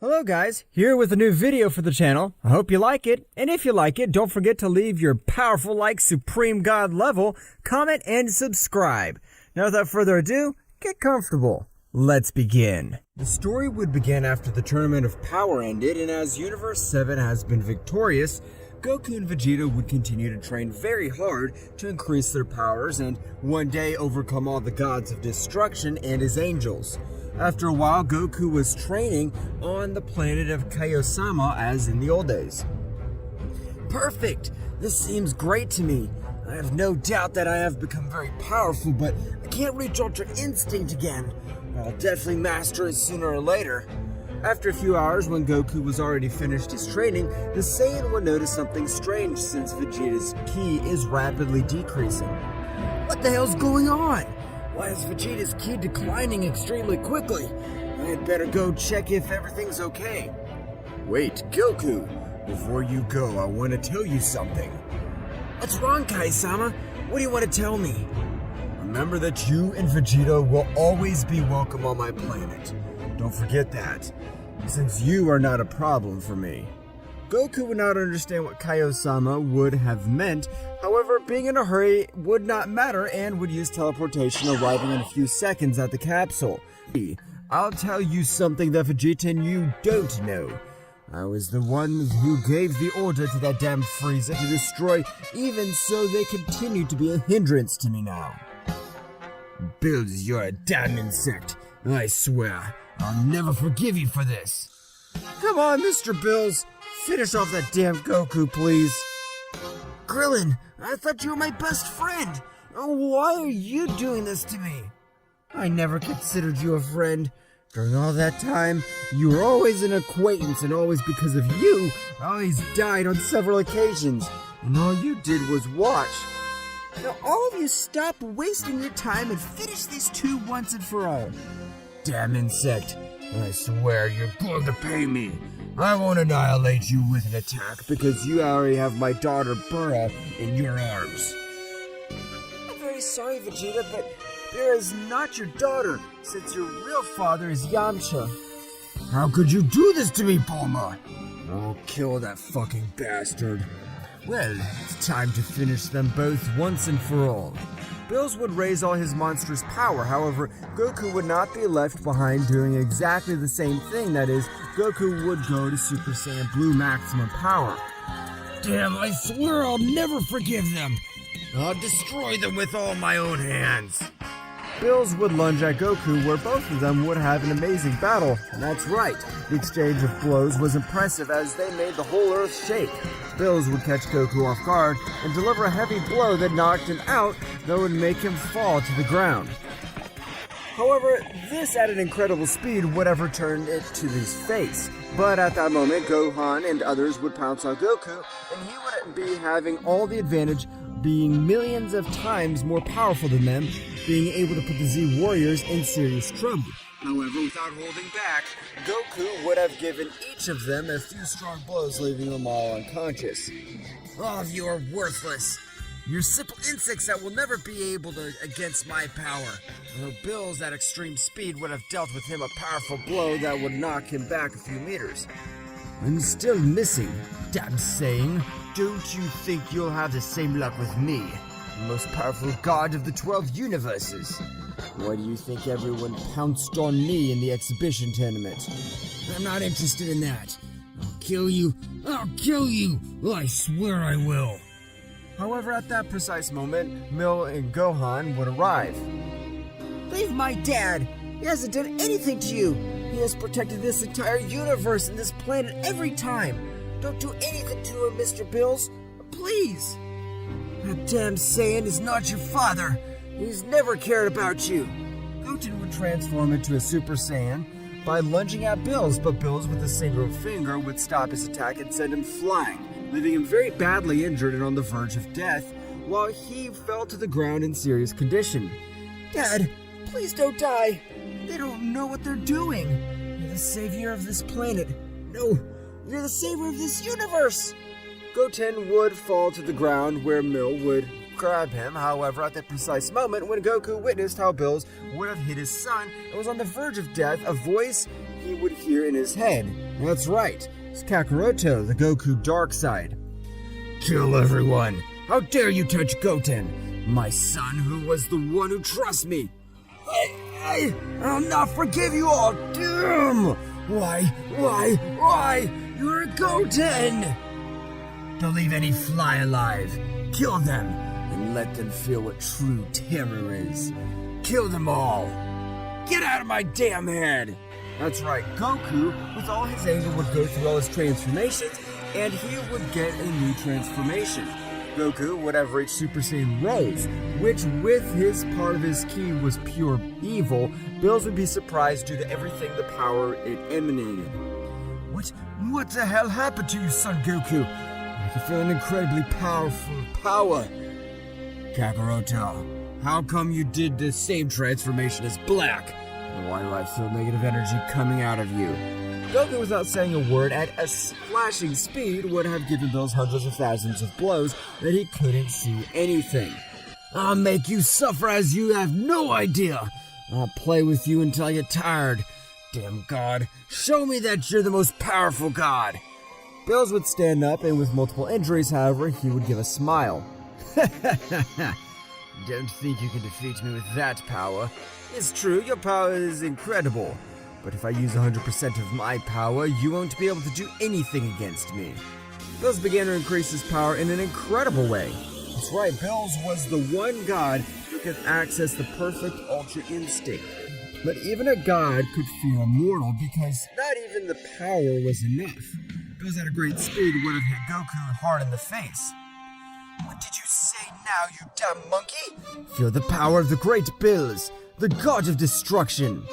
Hello guys, here with a new video for the channel. I hope you like it, and if you like it, don't forget to leave your powerful like Supreme God level, comment, and subscribe. Now without further ado, get comfortable. Let's begin. The story would begin after the Tournament of Power ended, and as Universe 7 has been victorious, Goku and Vegeta would continue to train very hard to increase their powers and one day overcome all the gods of destruction and his angels. After a while, Goku was training on the planet of Zeno-sama as in the old days. Perfect! This seems great to me. I have no doubt that I have become very powerful, but I can't reach Ultra Instinct again. I'll definitely master it sooner or later. After a few hours, when Goku was already finished his training, the Saiyan would notice something strange since Vegeta's ki is rapidly decreasing. What the hell's going on? Why is Vegeta's ki declining extremely quickly? I had better go check if everything's okay. Wait, Goku! Before you go, I want to tell you something. What's wrong, Kai-sama? What do you want to tell me? Remember that you and Vegeta will always be welcome on my planet. Don't forget that, since you are not a problem for me. Goku would not understand what Kaio-sama would have meant. However, being in a hurry would not matter and would use teleportation, arriving in a few seconds at the capsule. I'll tell you something that Vegeta and you don't know. I was the one who gave the order to that damn Frieza to destroy, even so they continue to be a hindrance to me now. Bills, you're a damn insect. I swear, I'll never forgive you for this. Come on, Mr. Bills. Finish off that damn Goku, please. Krillin, I thought you were my best friend. Why are you doing this to me? I never considered you a friend. During all that time, you were always an acquaintance, and always because of you, I always died on several occasions. And all you did was watch. Now all of you stop wasting your time and finish these two once and for all. Damn insect. I swear you're going to pay me. I won't annihilate you with an attack because you already have my daughter Burra in your arms. I'm very sorry, Vegeta, but Burra is not your daughter, since your real father is Yamcha. How could you do this to me, Bulma? I'll kill that fucking bastard. Well, it's time to finish them both once and for all. Bills would raise all his monstrous power, however, Goku would not be left behind doing exactly the same thing. That is, Goku would go to Super Saiyan Blue maximum power. Damn, I swear I'll never forgive them. I'll destroy them with all my own hands. Bills would lunge at Goku, where both of them would have an amazing battle. And that's right, the exchange of blows was impressive as they made the whole earth shake. Bills would catch Goku off guard and deliver a heavy blow that knocked him out, that would make him fall to the ground. However, this at an incredible speed would have returned it to his face. But at that moment, Gohan and others would pounce on Goku, and he would be having all the advantage, being millions of times more powerful than them, being able to put the Z Warriors in serious trouble. However, without holding back, Goku would have given each of them a few strong blows, leaving them all unconscious. All of you are worthless. You're simple insects that will never be able to against my power. Although Bills at extreme speed would have dealt with him a powerful blow that would knock him back a few meters. I'm still missing, damn saying. Don't you think you'll have the same luck with me, the most powerful god of the 12 universes? Why do you think everyone pounced on me in the exhibition tournament? I'm not interested in that. I'll kill you. I'll kill you. I swear I will. However, at that precise moment, Mil and Gohan would arrive. Leave my dad. He hasn't done anything to you. He has protected this entire universe and this planet every time. Don't do anything to him, Mr. Bills. Please. That damn Saiyan is not your father. He's never cared about you. Goten would transform into a Super Saiyan by lunging at Bills, but Bills with a single finger would stop his attack and send him flying, leaving him very badly injured and on the verge of death, while he fell to the ground in serious condition. Dad, please don't die. They don't know what they're doing. You're the savior of this planet. No, you're the savior of this universe. Goten would fall to the ground where Mill would grab him. However, at that precise moment when Goku witnessed how Bills would have hit his son and was on the verge of death, a voice he would hear in his head. That's right, it's Kakaroto, the Goku dark side. Kill everyone! How dare you touch Goten, my son who was the one who trusts me! I'll not forgive you all! Damn! Why? You're a Goten! Don't leave any fly alive. Kill them, and let them feel what true terror is. Kill them all! Get out of my damn head! That's right, Goku, with all his anger, would go through all his transformations, and he would get a new transformation. Goku would have reached Super Saiyan Rose, which with his part of his ki was pure evil. Bills would be surprised due to everything the power it emanated. What the hell happened to you, Son Goku? I can feel an incredibly powerful power. Kakaroto, how come you did the same transformation as Black? And why do I feel negative energy coming out of you? Goku, without saying a word, at a splashing speed, would have given Bills hundreds of thousands of blows that he couldn't see anything. I'll make you suffer as you have no idea. I'll play with you until I get tired. Damn God, show me that you're the most powerful God. Bills would stand up, and with multiple injuries, however, he would give a smile. Don't think you can defeat me with that power. It's true, your power is incredible. But if I use 100% of my power, you won't be able to do anything against me. Bills began to increase his power in an incredible way. That's right, Bills was the one god who could access the perfect Ultra Instinct. But even a god could feel immortal because not even the power was enough. Bills at a great speed would have hit Goku hard in the face. What did you say now, you dumb monkey? Feel the power of the great Bills, the god of destruction.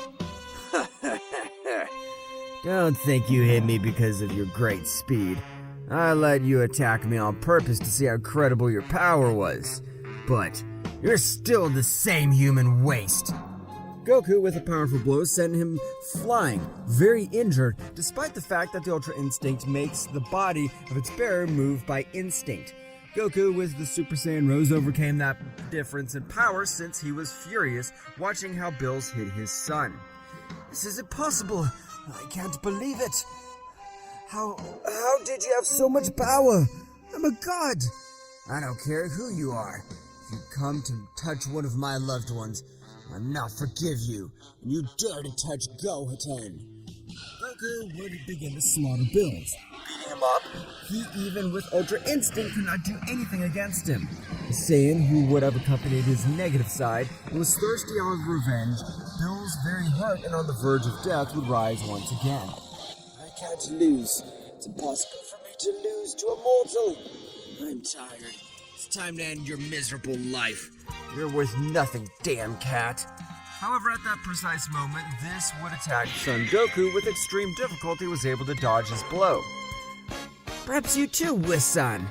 Don't think you hit me because of your great speed. I let you attack me on purpose to see how incredible your power was. But you're still the same human waste. Goku, with a powerful blow, sent him flying, very injured, despite the fact that the Ultra Instinct makes the body of its bearer move by instinct. Goku, with the Super Saiyan Rose, overcame that difference in power since he was furious watching how Bills hit his son. This is impossible. I can't believe it. How did you have so much power? I'm a god. I don't care who you are. If you come to touch one of my loved ones, I'll not forgive you, and you dare to touch Goten. Goku would begin to slaughter Bills. Beating him up, he even with Ultra Instinct could not do anything against him. The Saiyan who would have accompanied his negative side was thirsty on revenge. Bills, very hurt and on the verge of death, would rise once again. I can't lose. It's impossible for me to lose to a mortal. I'm tired. It's time to end your miserable life. You're worth nothing, damn cat. However, at that precise moment, this would attack Son Goku with extreme difficulty was able to dodge his blow. Perhaps you too, Whis-san.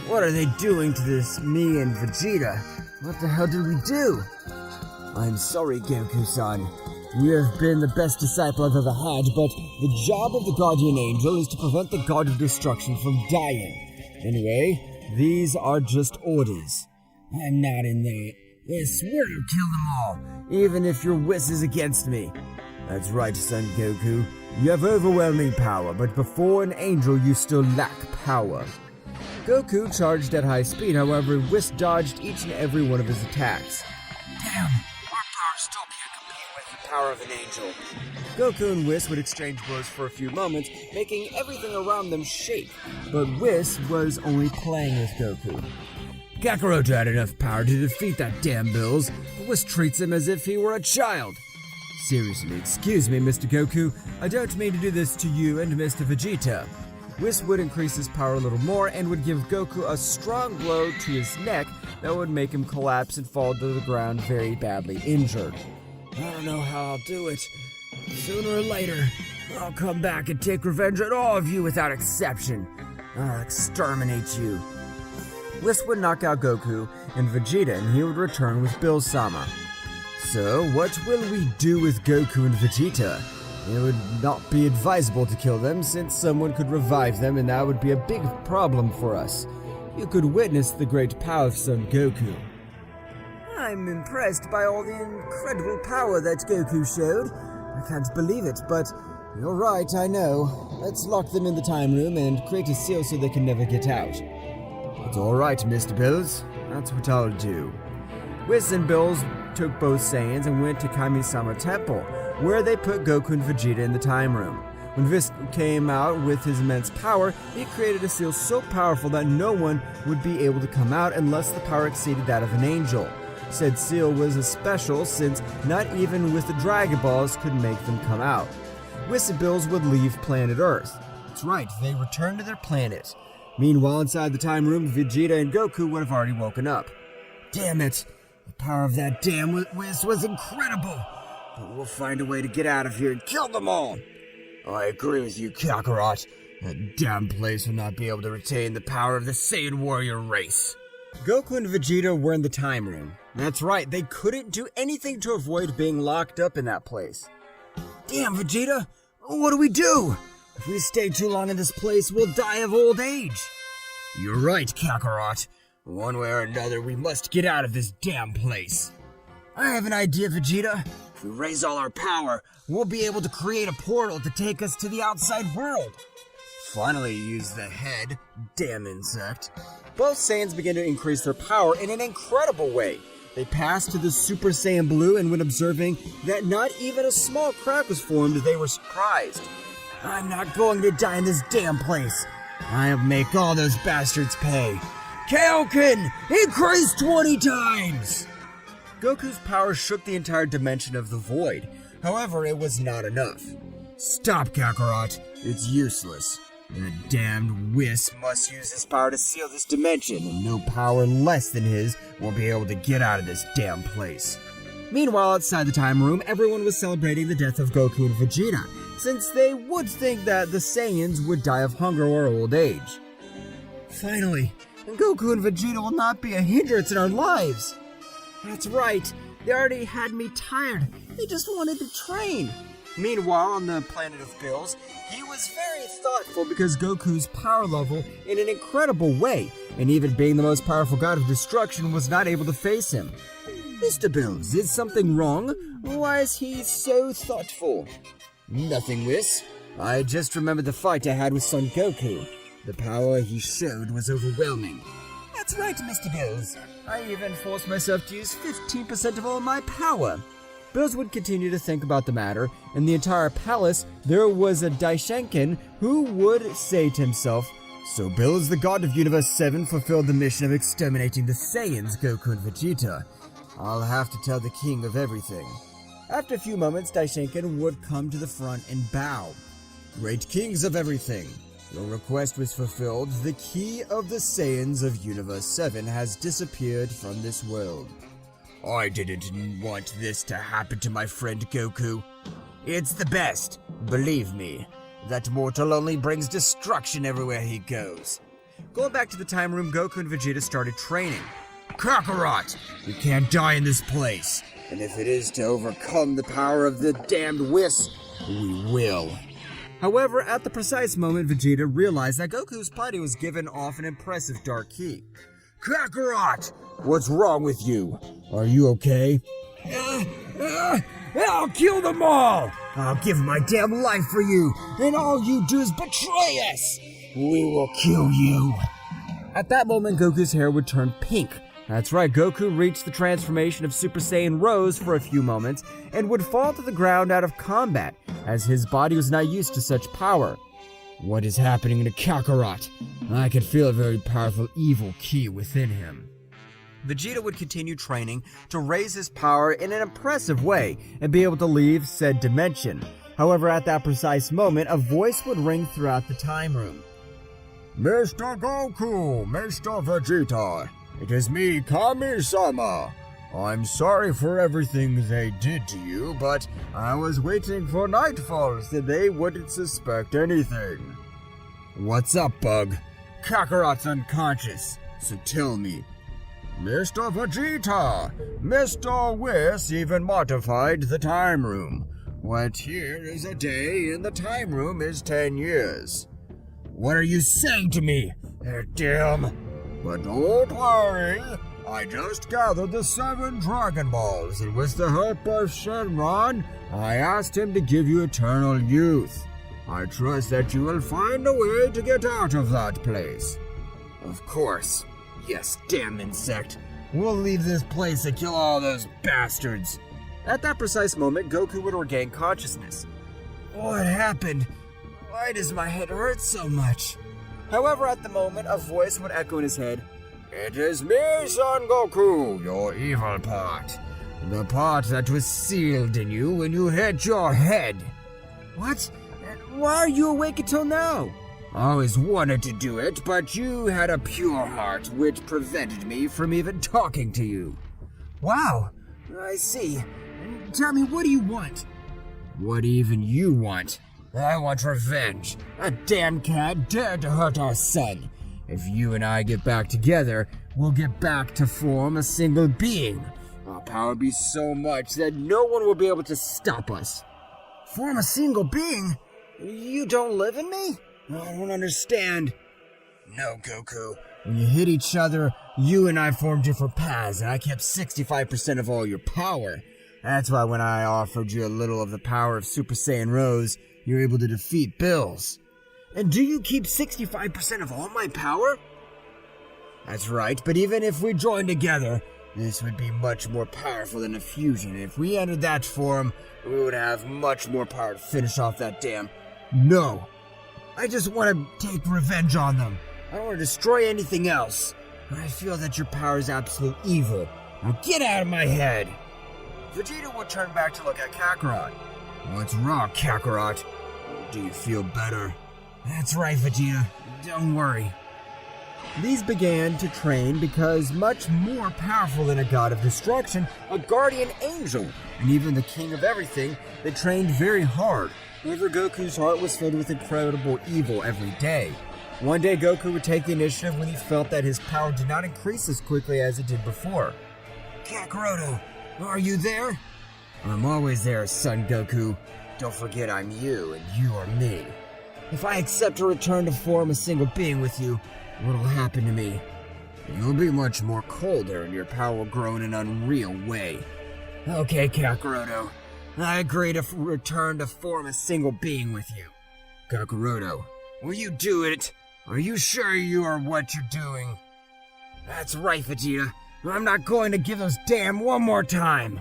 What are they doing to this, me and Vegeta? What the hell did we do? I'm sorry, Goku-san. We have been the best disciple I've ever had, but the job of the Guardian Angel is to prevent the God of Destruction from dying. Anyway, these are just orders. I'm not in there. I swear I'll kill them all, even if your Whis is against me. That's right, Son Goku. You have overwhelming power, but before an angel you still lack power. Goku charged at high speed, however, Whis dodged each and every one of his attacks. Damn, our power still can't compete with the power of an angel. Goku and Whis would exchange blows for a few moments, making everything around them shake, but Whis was only playing with Goku. Kakaroto had enough power to defeat that damn Bills, but Whis treats him as if he were a child. Seriously, excuse me, Mr. Goku, I don't mean to do this to you and Mr. Vegeta. Whis would increase his power a little more and would give Goku a strong blow to his neck that would make him collapse and fall to the ground very badly injured. I don't know how I'll do it. Sooner or later, I'll come back and take revenge on all of you without exception. I'll exterminate you. Whis would knock out Goku and Vegeta, and he would return with Bills-sama. So, what will we do with Goku and Vegeta? It would not be advisable to kill them, since someone could revive them, and that would be a big problem for us. You could witness the great power of Son Goku. I'm impressed by all the incredible power that Goku showed. I can't believe it, but you're right, I know. Let's lock them in the time room and create a seal so they can never get out. It's alright, Mr. Bills. That's what I'll do. Whis and Bills took both Saiyans and went to Kami-sama Temple, where they put Goku and Vegeta in the time room. When Whis came out with his immense power, he created a seal so powerful that no one would be able to come out unless the power exceeded that of an angel. Said seal was a special since not even with the Dragon Balls could make them come out. Whis and Bills would leave planet Earth. That's right, they returned to their planet. Meanwhile, inside the time room, Vegeta and Goku would have already woken up. Damn it! The power of that damn Whis was incredible! But we'll find a way to get out of here and kill them all! I agree with you, Kakarot. That damn place will not be able to retain the power of the Saiyan warrior race. Goku and Vegeta were in the time room. That's right, they couldn't do anything to avoid being locked up in that place. Damn, Vegeta! What do we do? If we stay too long in this place, we'll die of old age. You're right, Kakarot. One way or another, we must get out of this damn place. I have an idea, Vegeta. If we raise all our power, we'll be able to create a portal to take us to the outside world. Finally, use the head, damn insect. Both Saiyans began to increase their power in an incredible way. They passed to the Super Saiyan Blue, and when observing that not even a small crack was formed, they were surprised. I'm not going to die in this damn place. I'll make all those bastards pay. Kaioken, increase 20 times! Goku's power shook the entire dimension of the void. However, it was not enough. Stop, Kakarot. It's useless. The damned Whis must use his power to seal this dimension, and no power less than his will be able to get out of this damn place. Meanwhile, outside the time room, everyone was celebrating the death of Goku and Vegeta, since they would think that the Saiyans would die of hunger or old age. Finally, Goku and Vegeta will not be a hindrance in our lives. That's right, they already had me tired. They just wanted to train. Meanwhile, on the planet of Bills, he was very thoughtful because Goku's power level in an incredible way, and even being the most powerful god of destruction was not able to face him. Mr. Bills, is something wrong? Why is he so thoughtful? Nothing, Whis. I just remembered the fight I had with Son Goku. The power he showed was overwhelming. That's right, Mr. Bills. I even forced myself to use 15% of all my power. Bills would continue to think about the matter. In the entire palace, there was a Daishenkin who would say to himself, "So Bills, the god of Universe 7, fulfilled the mission of exterminating the Saiyans, Goku and Vegeta. I'll have to tell the king of everything." After a few moments, Daishenkin would come to the front and bow. "Great kings of everything, your request was fulfilled. The key of the Saiyans of Universe 7 has disappeared from this world. I didn't want this to happen to my friend Goku. It's the best, believe me. That mortal only brings destruction everywhere he goes." Going back to the time room, Goku and Vegeta started training. "Kakarot, we can't die in this place. And if it is to overcome the power of the damned Whis, we will." However, at the precise moment, Vegeta realized that Goku's body was given off an impressive dark key. "Kakarot, what's wrong with you? Are you okay?" I'll kill them all! I'll give my damn life for you, and all you do is betray us! We will kill you!" At that moment, Goku's hair would turn pink. That's right, Goku reached the transformation of Super Saiyan Rose for a few moments and would fall to the ground out of combat, as his body was not used to such power. What is happening to Kakarot? I could feel a very powerful evil ki within him. Vegeta would continue training to raise his power in an impressive way and be able to leave said dimension. However, at that precise moment, a voice would ring throughout the time room. "Mr. Goku, Mr. Vegeta, it is me, Kami-sama. I'm sorry for everything they did to you, but I was waiting for nightfall so they wouldn't suspect anything." "What's up, Bug?" "Kakarot's unconscious, so tell me, Mr. Vegeta! Mr. Whis even modified the time room. What here is a day in the time room is 10 years. What are you saying to me? Damn. But don't worry. I just gathered the 7 Dragon Balls, and with the help of Shenron, I asked him to give you eternal youth. I trust that you will find a way to get out of that place. Of course. Yes, damn insect. We'll leave this place and kill all those bastards. At that precise moment, Goku would regain consciousness. What happened? Why does my head hurt so much? However, at the moment, a voice would echo in his head. It is me, Son Goku, your evil part. The part that was sealed in you when you hit your head. What? Why are you awake until now? I always wanted to do it, but you had a pure heart which prevented me from even talking to you. Wow, I see. Tell me, what do you want? What even you want? I want revenge. A damn cat dared to hurt our son. If you and I get back together, we'll get back to form a single being. Our power will be so much that no one will be able to stop us. Form a single being? You don't live in me? I don't understand. No, Goku. When you hit each other, you and I formed different paths, and I kept 65% of all your power. That's why when I offered you a little of the power of Super Saiyan Rose, you were able to defeat Bills. And do you keep 65% of all my power? That's right, but even if we joined together, this would be much more powerful than a fusion. If we entered that form, we would have much more power to finish off that damn... No. I just want to take revenge on them. I don't want to destroy anything else. I feel that your power is absolute evil. Now get out of my head. Vegeta would turn back to look at Kakarot. What's wrong, Kakarot? Do you feel better? That's right, Vegeta. Don't worry. These began to train because much more powerful than a god of destruction, a guardian angel, and even the king of everything, they trained very hard. However, Goku's heart was filled with incredible evil every day. One day, Goku would take the initiative when he felt that his power did not increase as quickly as it did before. Kakaroto, are you there? I'm always there, son Goku. Don't forget I'm you, and you are me. If I accept to return to form a single being with you, what'll happen to me? You'll be much more colder, and your power will grow in an unreal way. Okay, Kakaroto. I agree to return to form a single being with you. Kakaroto, will you do it? Are you sure you are what you're doing? That's right, Vegeta. I'm not going to give those damn one more time.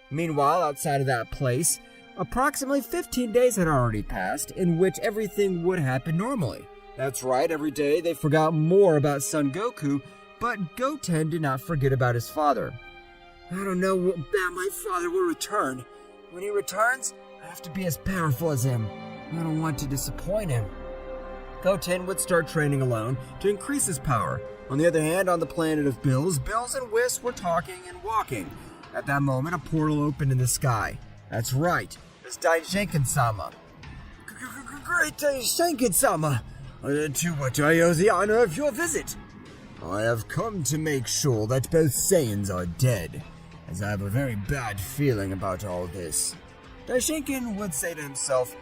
Meanwhile, outside of that place, approximately 15 days had already passed in which everything would happen normally. That's right, every day they forgot more about Son Goku, but Goten did not forget about his father. I don't know that my father will return. When he returns, I have to be as powerful as him. I don't want to disappoint him. Goten would start training alone to increase his power. On the other hand, on the planet of Bills and Whis were talking and walking. At that moment, a portal opened in the sky. That's right, it's Zeno-sama. Great Zeno-sama! To what I owe the honor of your visit. I have come to make sure that both Saiyans are dead, as I have a very bad feeling about all this. Daishinkin would say to himself,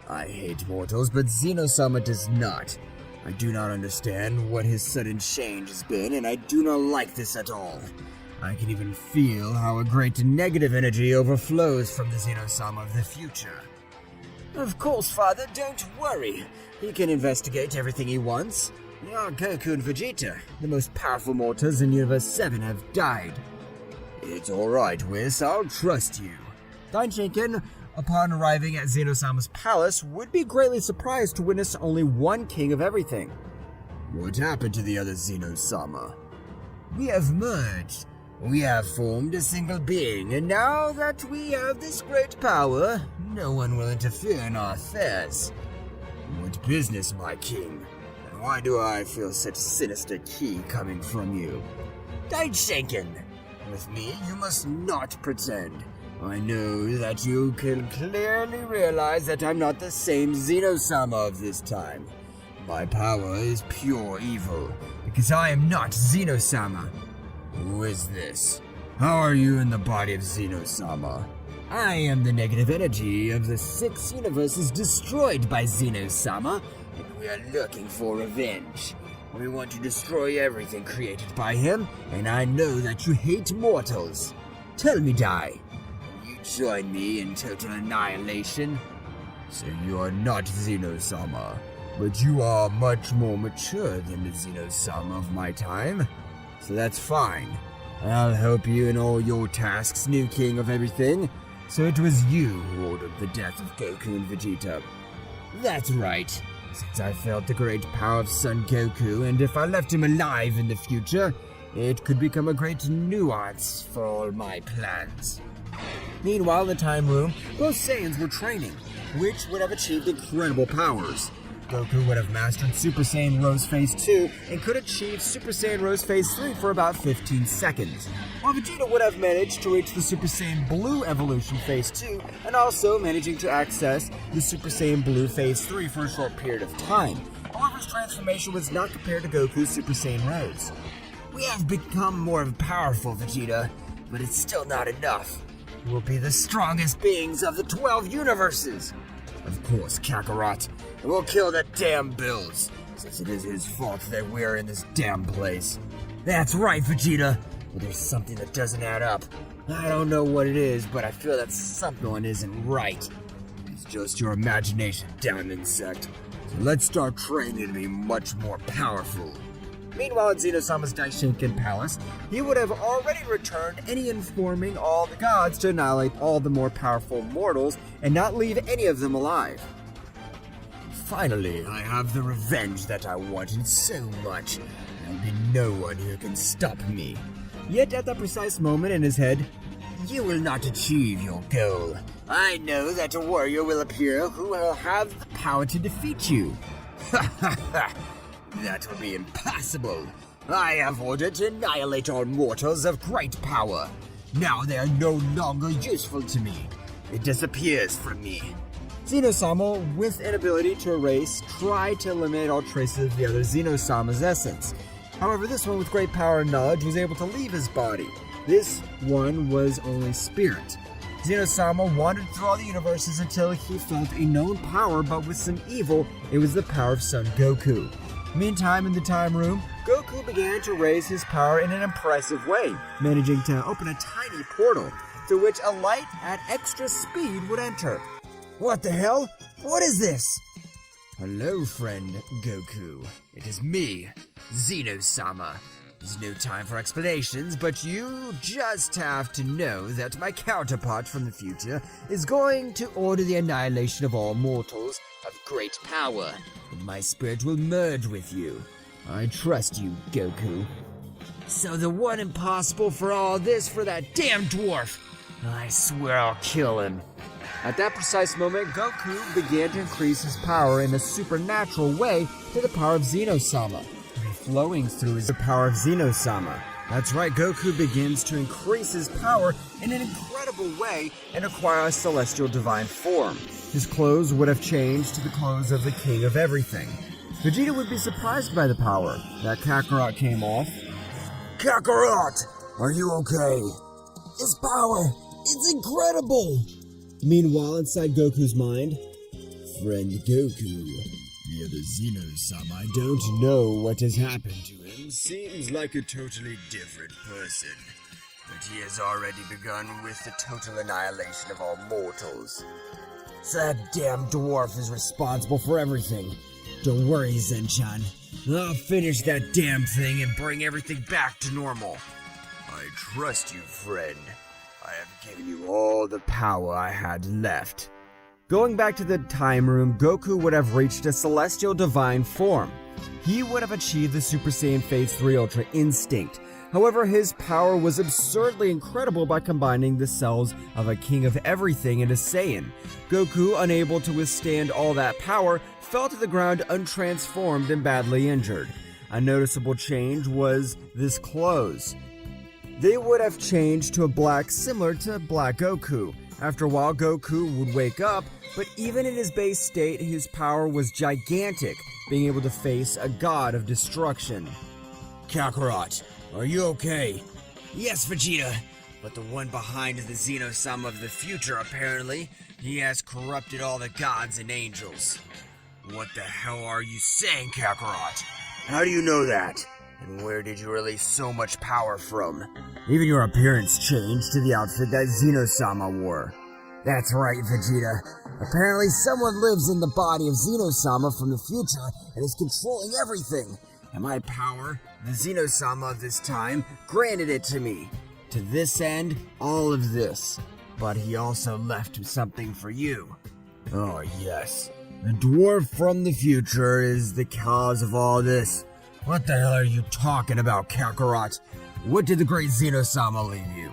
I hate mortals, but Zeno-sama does not. I do not understand what his sudden change has been, and I do not like this at all. I can even feel how a great negative energy overflows from the Zeno-sama of the future. Of course, Father, don't worry. He can investigate everything he wants. Goku and Vegeta, the most powerful mortals in Universe 7, have died. It's alright, Whis, I'll trust you. Daishinkin, upon arriving at Zeno-sama's palace, would be greatly surprised to witness only one king of everything. What happened to the other Zeno-sama? We have merged. We have formed a single being, and now that we have this great power, no one will interfere in our affairs. What business, my king? And why do I feel such sinister ki coming from you? Daishinkin, with me you must not pretend. I know that you can clearly realize that I'm not the same Zeno-sama of this time. My power is pure evil, because I am not Zeno-sama. Who is this? How are you in the body of Zeno-sama? I am the negative energy of the 6 universes destroyed by Zeno-sama, and we are looking for revenge. We want to destroy everything created by him, and I know that you hate mortals. Tell me, Dai, will you join me in total annihilation? So you are not Zeno-sama, but you are much more mature than the Zeno-sama of my time. So that's fine. I'll help you in all your tasks, new king of everything. So it was you who ordered the death of Goku and Vegeta. That's right. Since I felt the great power of Son Goku, and if I left him alive in the future, it could become a great nuance for all my plans. Meanwhile, in the time room, both Saiyans were training, which would have achieved incredible powers. Goku would have mastered Super Saiyan Rose Phase 2 and could achieve Super Saiyan Rose Phase 3 for about 15 seconds, while Vegeta would have managed to reach the Super Saiyan Blue Evolution Phase 2 and also managing to access the Super Saiyan Blue Phase 3 for a short period of time. However, his transformation was not compared to Goku's Super Saiyan Rose. We have become more powerful, Vegeta, but it's still not enough. We'll be the strongest beings of the 12 universes. Of course, Kakarot. And we'll kill that damn Bills, since it is his fault that we're in this damn place. That's right, Vegeta. But there's something that doesn't add up. I don't know what it is, but I feel that something isn't right. It's just your imagination, damn insect. So let's start training to be much more powerful. Meanwhile, at Zeno-sama's Daishinkan Palace, he would have already returned any informing all the gods to annihilate all the more powerful mortals and not leave any of them alive. Finally, I have the revenge that I wanted so much. There'll be no one who can stop me. Yet at that precise moment in his head, you will not achieve your goal. I know that a warrior will appear who will have the power to defeat you. Ha ha ha! That will be impossible. I have ordered to annihilate all mortals of great power. Now they are no longer useful to me. It disappears from me. Zeno-sama, with an ability to erase, tried to eliminate all traces of the other Zeno-sama's essence. However, this one with great power and knowledge was able to leave his body. This one was only spirit. Zeno-sama wandered through all the universes until he felt a known power, but with some evil. It was the power of Son Goku. Meantime, in the time room, Goku began to raise his power in an impressive way, managing to open a tiny portal, through which a light at extra speed would enter. What the hell? What is this? Hello, friend Goku. It is me, Zeno-sama. There's no time for explanations, but you just have to know that my counterpart from the future is going to order the annihilation of all mortals of great power, and my spirit will merge with you. I trust you, Goku. So the one impossible for all this for that damn dwarf. I swear I'll kill him. At that precise moment, Goku began to increase his power in a supernatural way to the power of Zeno-sama, flowing through his power of Zeno-sama. That's right, Goku begins to increase his power in an incredible way and acquire a celestial divine form. His clothes would have changed to the clothes of the king of everything. Vegeta would be surprised by the power. That Kakarot came off. Kakarot! Are you okay? His power! It's incredible! Meanwhile, inside Goku's mind, friend Goku, the other Zeno-sama, I don't know what has happened to him. Seems like a totally different person. But he has already begun with the total annihilation of all mortals. So that damn dwarf is responsible for everything. Don't worry, Zen-chan. I'll finish that damn thing and bring everything back to normal. I trust you, friend. I have given you all the power I had left. Going back to the time room, Goku would have reached a celestial divine form. He would have achieved the Super Saiyan Phase 3 Ultra Instinct. However, his power was absurdly incredible by combining the cells of a king of everything into Saiyan. Goku, unable to withstand all that power, fell to the ground untransformed and badly injured. A noticeable change was his clothes. They would have changed to a black similar to Black Goku. After a while, Goku would wake up, but even in his base state, his power was gigantic, being able to face a god of destruction. Kakarot, are you okay? Yes, Vegeta, but the one behind the Zeno-sama of the future, apparently, he has corrupted all the gods and angels. What the hell are you saying, Kakarot? How do you know that? And where did you release so much power from? Even your appearance changed to the outfit that Zeno-sama wore. That's right, Vegeta. Apparently someone lives in the body of Zeno-sama from the future and is controlling everything. And my power, the Zeno-sama of this time, granted it to me. To this end, all of this. But he also left something for you. Oh yes, the dwarf from the future is the cause of all this. What the hell are you talking about, Kakarot? What did the great Zeno-sama leave you?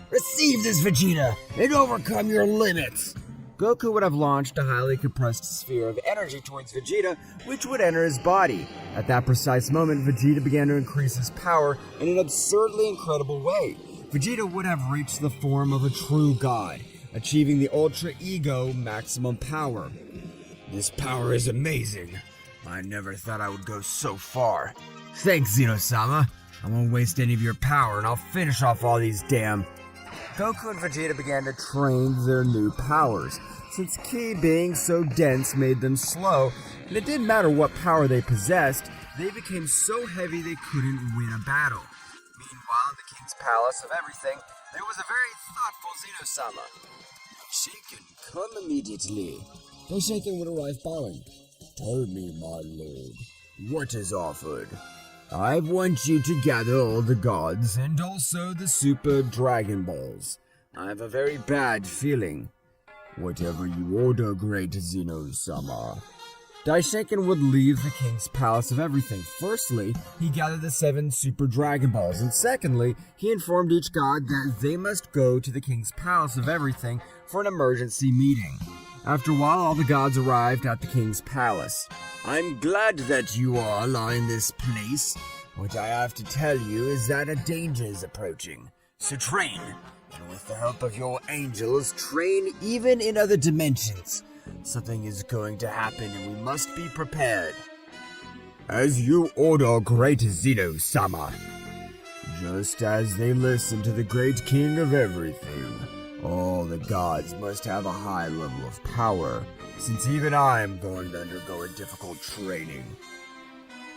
Receive this, Vegeta, and overcome your limits! Goku would have launched a highly compressed sphere of energy towards Vegeta, which would enter his body. At that precise moment, Vegeta began to increase his power in an absurdly incredible way. Vegeta would have reached the form of a true god, achieving the Ultra Ego maximum power. This power is amazing. I never thought I would go so far. Thanks, Zeno-sama. I won't waste any of your power, and I'll finish off all these damn... Goku and Vegeta began to train their new powers, since Ki being so dense made them slow, and it didn't matter what power they possessed, they became so heavy they couldn't win a battle. Meanwhile, in the King's Palace of Everything, there was a very thoughtful Zeno-sama. Daishaken, come immediately. Daishaken would arrive bowing. Tell me, my lord, what is offered? I want you to gather all the gods and also the Super Dragon Balls. I have a very bad feeling. Whatever you order, great Zeno-sama. Daishaken would leave the King's Palace of Everything. Firstly, he gathered the 7 Super Dragon Balls, and secondly, he informed each god that they must go to the King's Palace of Everything for an emergency meeting. After a while, all the gods arrived at the King's Palace. I'm glad that you all are in this place. What I have to tell you is that a danger is approaching. So train, and with the help of your angels, train even in other dimensions. Something is going to happen and we must be prepared. As you order, great Zeno-sama. Just as they listen to the great king of everything, all the gods must have a high level of power, since even I am going to undergo a difficult training.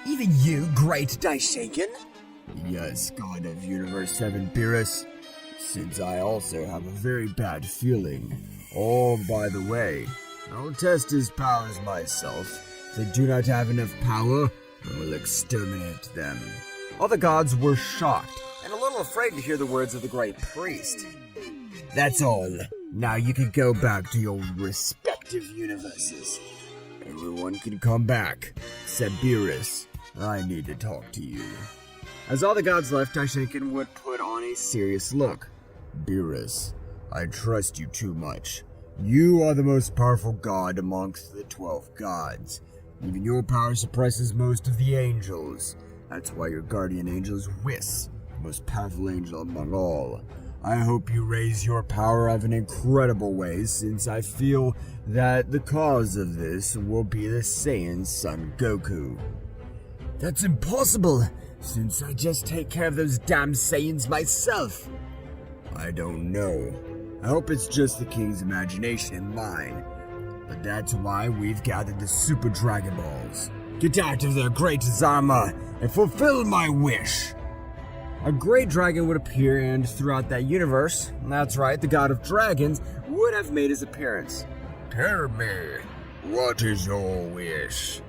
Even you, great Daishaken? Yes, god of Universe 7 Beerus, since I also have a very bad feeling. Oh, by the way, I'll test his powers myself. If they do not have enough power, I will exterminate them. All the gods were shocked, and a little afraid to hear the words of the great priest. That's all. Now you can go back to your respective universes. Everyone can come back, said Beerus. I need to talk to you. As all the gods left, Daishaken would put on a serious look. Beerus, I trust you too much. You are the most powerful god amongst the 12 gods. Even your power suppresses most of the angels. That's why your guardian angel is Whis, the most powerful angel among all. I hope you raise your power up in incredible ways, since I feel that the cause of this will be the Saiyan son Goku. That's impossible, since I just take care of those damn Saiyans myself. I don't know. I hope it's just the king's imagination and mine. But that's why we've gathered the Super Dragon Balls. Get out of there, great Zama, and fulfill my wish. A great dragon would appear, and throughout that universe, that's right, the god of dragons would have made his appearance. Tell me, what is your wish?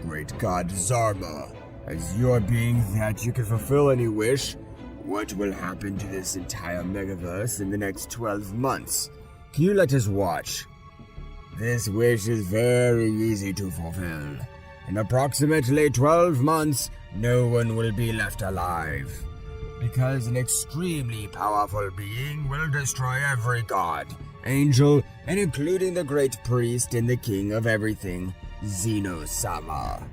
Great god Zarma, as your being that you can fulfill any wish, what will happen to this entire megaverse in the next 12 months? Can you let us watch? This wish is very easy to fulfill. In approximately 12 months, no one will be left alive. Because an extremely powerful being will destroy every god, angel, and including the great priest and the king of everything, Zeno-sama.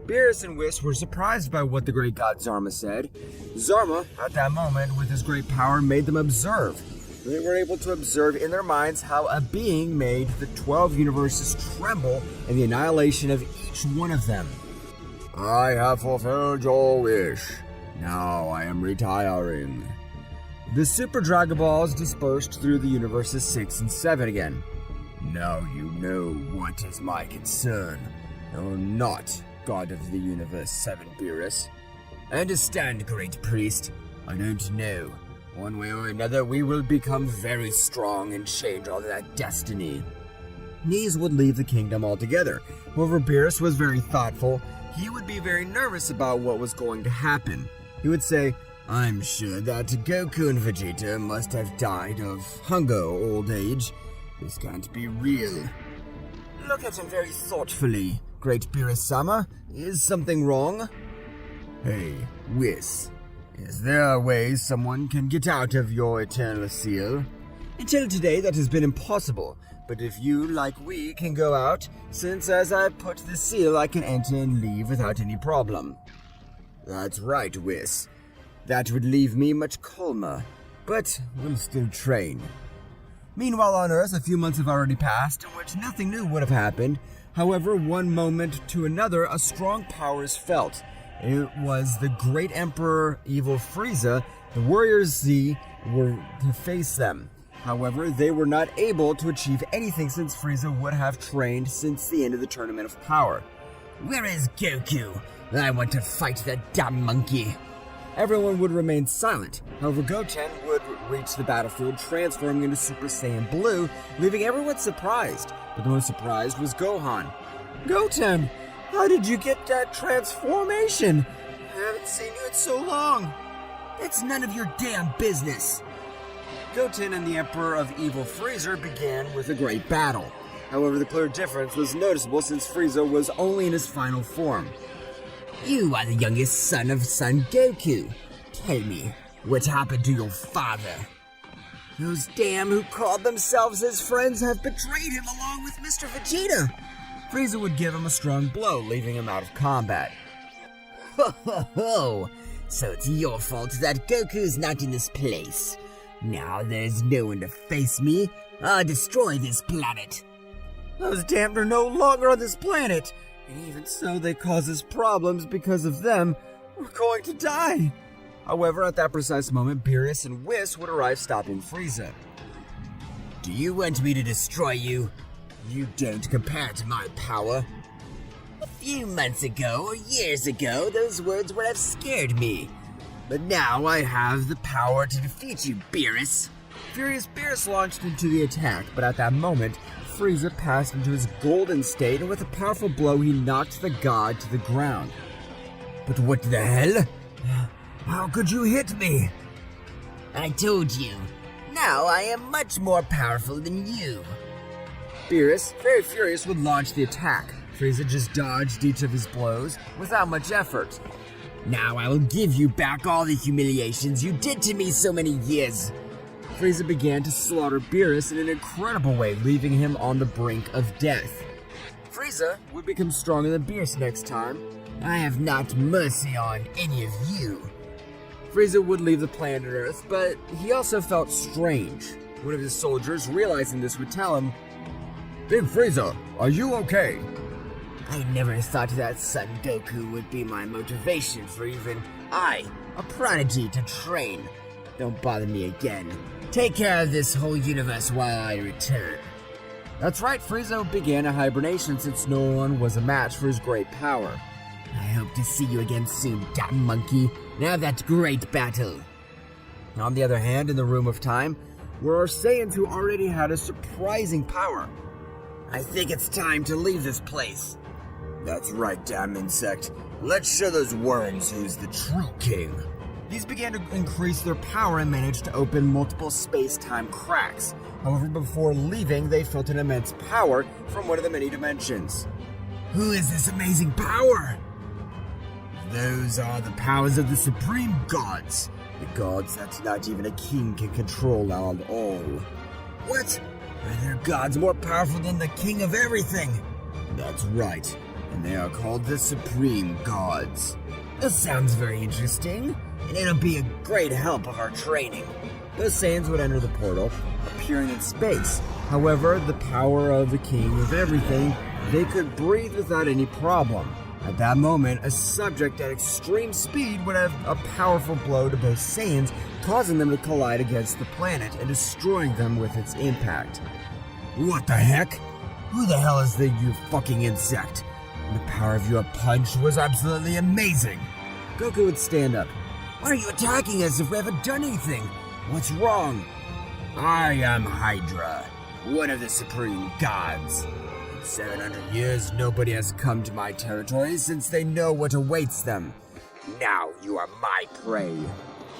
Beerus and Whis were surprised by what the great god Zarma said. Zarma, at that moment, with his great power, made them observe. They were able to observe in their minds how a being made the 12 universes tremble and the annihilation of each one of them. I have fulfilled your wish. Now I am retiring. The Super Dragon Balls dispersed through the universes 6 and 7 again. Now you know what is my concern. Or not, God of the Universe 7 Beerus. I understand, Great Priest. I don't know. One way or another, we will become very strong and change all that destiny. Knees would leave the kingdom altogether. However, Beerus was very thoughtful. He would be very nervous about what was going to happen. He would say, I'm sure that Goku and Vegeta must have died of hunger or old age. This can't be real. Look at him very thoughtfully, Great Beerus-sama. Is something wrong? Hey, Whis. Is there a way someone can get out of your eternal seal? Until today, that has been impossible. But if you, like we, can go out, since as I put the seal, I can enter and leave without any problem. That's right, Whis. That would leave me much calmer, but we'll still train. Meanwhile on Earth, a few months have already passed, in which nothing new would have happened. However, one moment to another, a strong power is felt. It was the great Emperor Evil Frieza. The Warriors Z were to face them. However, they were not able to achieve anything since Frieza would have trained since the end of the Tournament of Power. Where is Goku? I want to fight that dumb monkey. Everyone would remain silent. However, Goten would reach the battlefield, transforming into Super Saiyan Blue, leaving everyone surprised. But the most surprised was Gohan. Goten, how did you get that transformation? I haven't seen you in so long. It's none of your damn business. Goten and the Emperor of Evil Frieza began with a great battle. However, the clear difference was noticeable since Frieza was only in his final form. You are the youngest son of Son Goku. Tell me, what happened to your father? Those damn who called themselves his friends have betrayed him along with Mr. Vegeta. Frieza would give him a strong blow, leaving him out of combat. Ho ho ho! So it's your fault that Goku's not in this place. Now there's no one to face me. I'll destroy this planet. Those damned are no longer on this planet. And even so, they cause us problems because of them. We're going to die. However, at that precise moment, Beerus and Whis would arrive, stopping Frieza. Do you want me to destroy you? You don't compare to my power. A few months ago, or years ago, those words would have scared me. But now I have the power to defeat you, Beerus. Furious Beerus launched into the attack, but at that moment, Frieza passed into his golden state, and with a powerful blow, he knocked the god to the ground. But what the hell? How could you hit me? I told you. Now I am much more powerful than you. Beerus, very furious, would launch the attack. Frieza just dodged each of his blows without much effort. Now I will give you back all the humiliations you did to me so many years. Frieza began to slaughter Beerus in an incredible way, leaving him on the brink of death. Frieza would become stronger than Beerus next time. I have not mercy on any of you. Frieza would leave the planet Earth, but he also felt strange. One of his soldiers, realizing this, would tell him, Big Frieza, are you okay? I never thought that Son Goku would be my motivation for even I, a prodigy, to train. Don't bother me again. Take care of this whole universe while I return. That's right, Frieza began a hibernation since no one was a match for his great power. I hope to see you again soon, dumb monkey. Now that great battle. On the other hand, in the Room of Time, were our Saiyans who already had a surprising power. I think it's time to leave this place. That's right, damn insect. Let's show those worms who's the true king. These began to increase their power and managed to open multiple space-time cracks. However, before leaving, they felt an immense power from one of the many dimensions. Who is this amazing power? Those are the powers of the supreme gods. The gods that not even a king can control at all. What? Are there gods more powerful than the king of everything? That's right, and they are called the supreme gods. This sounds very interesting, and it'll be a great help of our training. Those Saiyans would enter the portal, appearing in space. However, the power of the king of everything, they could breathe without any problem. At that moment, a subject at extreme speed would have a powerful blow to both Saiyans, causing them to collide against the planet and destroying them with its impact. What the heck? Who the hell is you fucking insect? The power of your punch was absolutely amazing. Goku would stand up. Why are you attacking us if we haven't done anything? What's wrong? I am Hydra, one of the supreme gods. In 700 years, nobody has come to my territory since they know what awaits them. Now you are my prey.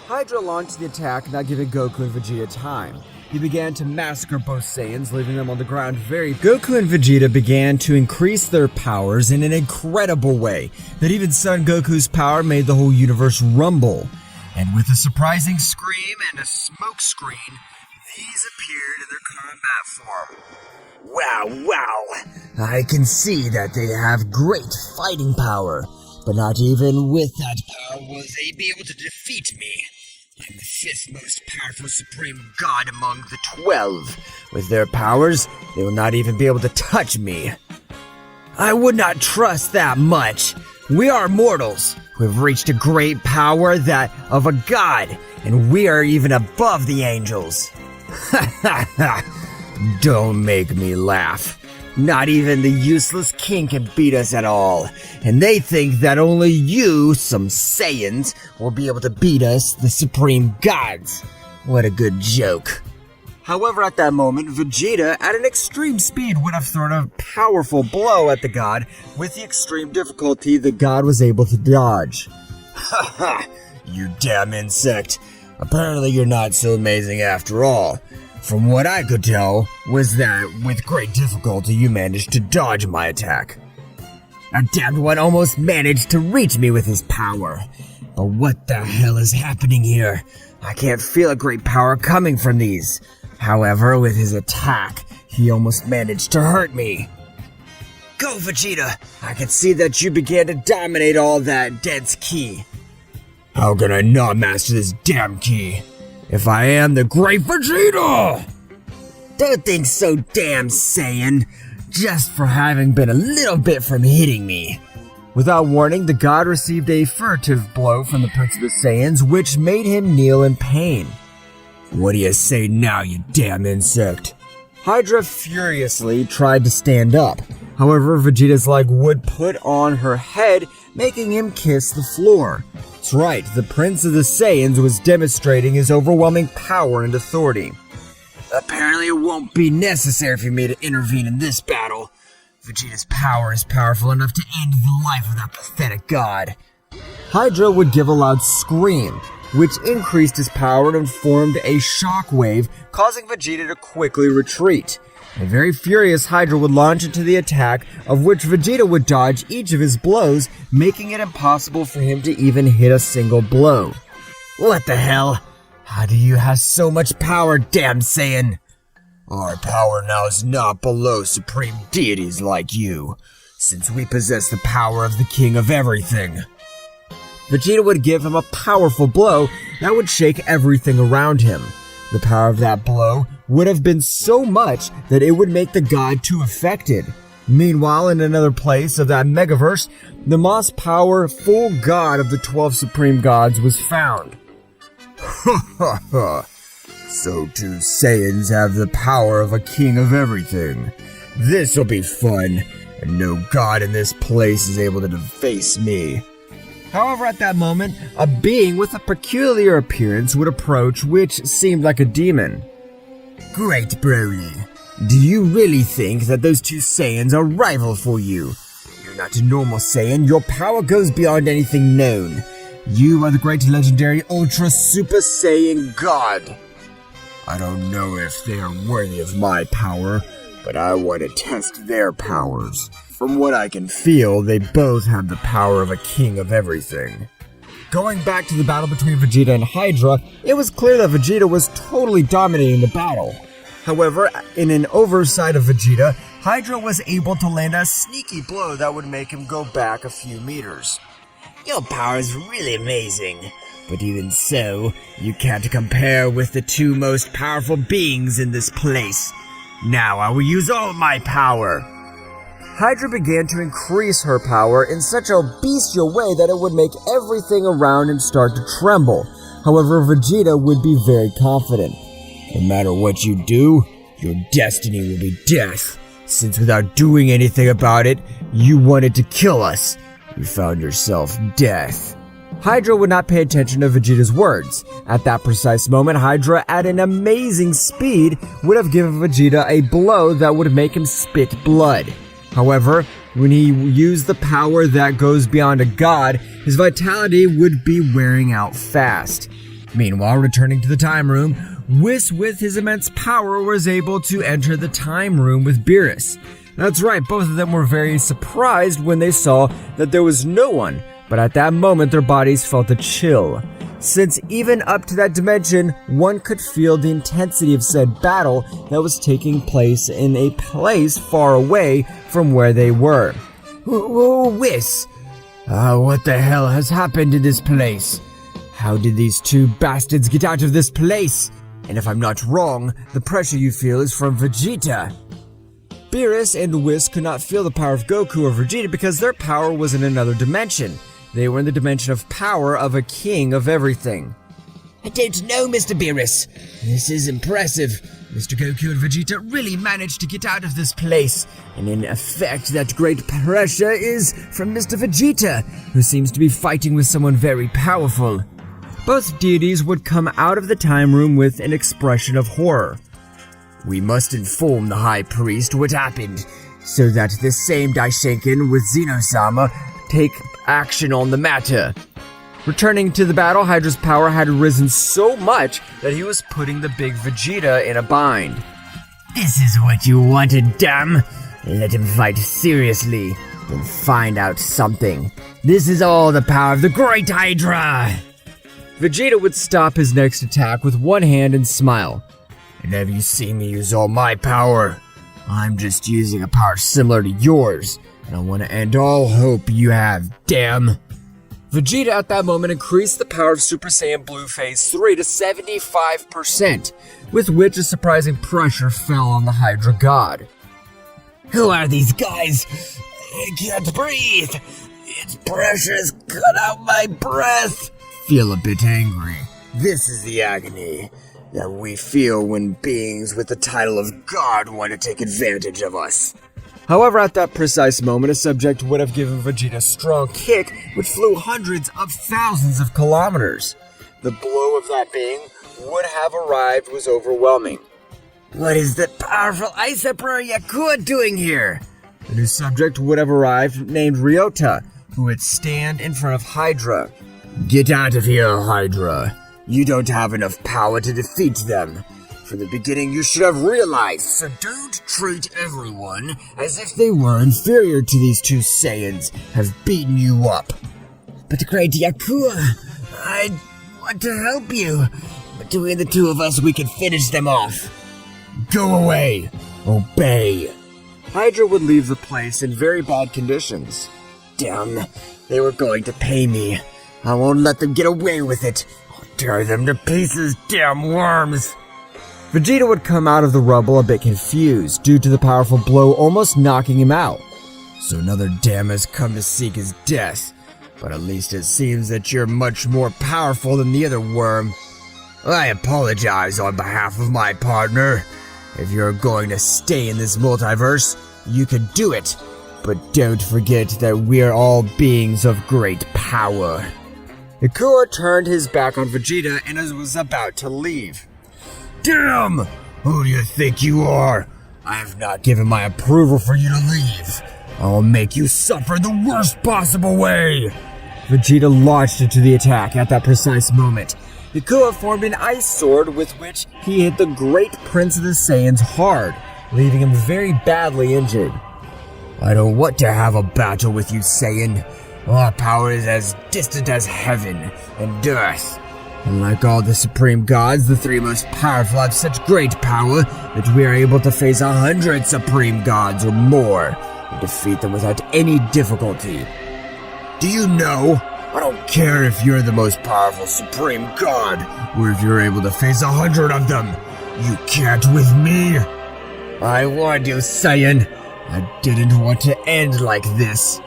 Hydra launched the attack, not giving Goku and Vegeta time. He began to massacre both Saiyans, leaving them on the ground Goku and Vegeta began to increase their powers in an incredible way that even Son Goku's power made the whole universe rumble. And with a surprising scream and a smoke screen, these appeared in their combat form. Wow. I can see that they have great fighting power, but not even with that power will they be able to defeat me. I'm the 5th most powerful supreme god among the 12. With their powers, they will not even be able to touch me. I would not trust that much. We are mortals who have reached a great power, that of a god, and we are even above the angels. Ha ha ha! Don't make me laugh. Not even the useless king can beat us at all, and they think that only you, some Saiyans, will be able to beat us, the supreme gods. What a good joke. However, at that moment, Vegeta, at an extreme speed, would have thrown a powerful blow at the god. With the extreme difficulty, the god was able to dodge. Ha ha! You damn insect. Apparently you're not so amazing after all. From what I could tell, was that with great difficulty you managed to dodge my attack. That damned one almost managed to reach me with his power. But what the hell is happening here? I can't feel a great power coming from these. However, with his attack, he almost managed to hurt me. Go, Vegeta! I can see that you began to dominate all that dense ki. How can I not master this damn ki? If I am the great Vegeta! Don't think so, damn Saiyan. Just for having been a little bit from hitting me. Without warning, the god received a furtive blow from the Prince of the Saiyans, which made him kneel in pain. What do you say now, you damn insect? Hydra furiously tried to stand up. However, Vegeta's leg would put on her head, making him kiss the floor. That's right, the Prince of the Saiyans was demonstrating his overwhelming power and authority. Apparently it won't be necessary for me to intervene in this battle. Vegeta's power is powerful enough to end the life of that pathetic god. Hydra would give a loud scream, which increased his power and formed a shockwave, causing Vegeta to quickly retreat. A very furious Hydra would launch into the attack, of which Vegeta would dodge each of his blows, making it impossible for him to even hit a single blow. What the hell? How do you have so much power, damn Saiyan? Our power now is not below supreme deities like you, since we possess the power of the king of everything. Vegeta would give him a powerful blow that would shake everything around him. The power of that blow would have been so much that it would make the god too affected. Meanwhile, in another place of that megaverse, the most powerful god of the 12 supreme gods was found. Ha ha ha! So 2 Saiyans have the power of a king of everything. This'll be fun, and no god in this place is able to deface me. However, at that moment, a being with a peculiar appearance would approach, which seemed like a demon. Great Broly, do you really think that those 2 Saiyans are rival for you? You're not a normal Saiyan, your power goes beyond anything known. You are the great legendary Ultra Super Saiyan God. I don't know if they are worthy of my power, but I want to test their powers. From what I can feel, they both have the power of a king of everything. Going back to the battle between Vegeta and Hydra, it was clear that Vegeta was totally dominating the battle. However, in an oversight of Vegeta, Hydra was able to land a sneaky blow that would make him go back a few meters. Your power is really amazing, but even so, you can't compare with the 2 most powerful beings in this place. Now I will use all my power. Hydra began to increase her power in such a bestial way that it would make everything around him start to tremble. However, Vegeta would be very confident. No matter what you do, your destiny will be death. Since without doing anything about it, you wanted to kill us, you found yourself death. Hydra would not pay attention to Vegeta's words. At that precise moment, Hydra, at an amazing speed, would have given Vegeta a blow that would make him spit blood. However, when he used the power that goes beyond a god, his vitality would be wearing out fast. Meanwhile, returning to the time room, Whis, with his immense power, was able to enter the time room with Beerus. That's right, both of them were very surprised when they saw that there was no one, but at that moment their bodies felt a chill. Since even up to that dimension, one could feel the intensity of said battle that was taking place in a place far away from where they were. Whis! What the hell has happened in this place? How did these two bastards get out of this place? And if I'm not wrong, the pressure you feel is from Vegeta. Beerus and Whis could not feel the power of Goku or Vegeta because their power was in another dimension. They were in the dimension of power of a king of everything. I don't know, Mr. Beerus. This is impressive. Mr. Goku and Vegeta really managed to get out of this place. And in effect, that great pressure is from Mr. Vegeta, who seems to be fighting with someone very powerful. Both deities would come out of the time room with an expression of horror. We must inform the High Priest what happened, so that this same Daishinken with Zeno-sama take action on the matter. Returning to the battle, Hydra's power had risen so much that he was putting the big Vegeta in a bind. This is what you wanted, damn! Let him fight seriously, then find out something. This is all the power of the Great Hydra! Vegeta would stop his next attack with one hand and smile. And have you seen me use all my power? I'm just using a power similar to yours, and I want to end all hope you have, damn. Vegeta at that moment increased the power of Super Saiyan Blue Phase 3 to 75%, with which a surprising pressure fell on the Hydra god. Who are these guys? I can't breathe. Its pressure has cut out my breath. Feel a bit angry. This is the agony that we feel when beings with the title of God want to take advantage of us. However, at that precise moment, a subject would have given Vegeta a strong kick, which flew hundreds of thousands of kilometers. The blow of that being would have arrived was overwhelming. What is the powerful Ice Emperor Yakuza doing here? The new subject would have arrived named Ryota, who would stand in front of Hydra. Get out of here, Hydra. You don't have enough power to defeat them. From the beginning, you should have realized, so don't treat everyone as if they were inferior to these two Saiyans have beaten you up. But Great Yakuza, I want to help you. Between the two of us, we can finish them off. Go away. Obey. Hydra would leave the place in very bad conditions. Damn, they were going to pay me. I won't let them get away with it. I'll tear them to pieces, damn worms. Vegeta would come out of the rubble a bit confused due to the powerful blow almost knocking him out. So another damn has come to seek his death. But at least it seems that you're much more powerful than the other worm. I apologize on behalf of my partner. If you're going to stay in this multiverse, you can do it. But don't forget that we're all beings of great power. Yakuza turned his back on Vegeta and was about to leave. Damn! Who do you think you are? I have not given my approval for you to leave. I'll make you suffer the worst possible way! Vegeta launched into the attack at that precise moment. Yakuza formed an ice sword with which he hit the great Prince of the Saiyans hard, leaving him very badly injured. I don't want to have a battle with you, Saiyan. Our power is as distant as heaven and earth. And like all the supreme gods, the three most powerful have such great power that we are able to face 100 supreme gods or more and defeat them without any difficulty. Do you know? I don't care if you're the most powerful supreme god or if you're able to face 100 of them. You can't with me. I warned you, Saiyan. I didn't want to end like this.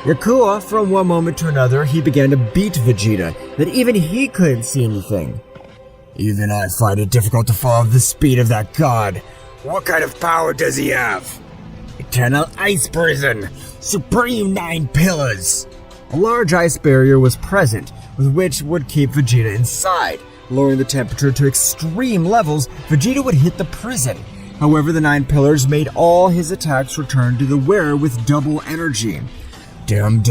Goku, from one moment to another, he began to beat Vegeta, that even he couldn't see anything. Even I find it difficult to follow the speed of that god. What kind of power does he have? Eternal Ice Prison! Supreme 9 Pillars! A large ice barrier was present, with which would keep Vegeta inside. Lowering the temperature to extreme levels, Vegeta would hit the prison. However, the 9 pillars made all his attacks return to the wearer with double energy. Damn.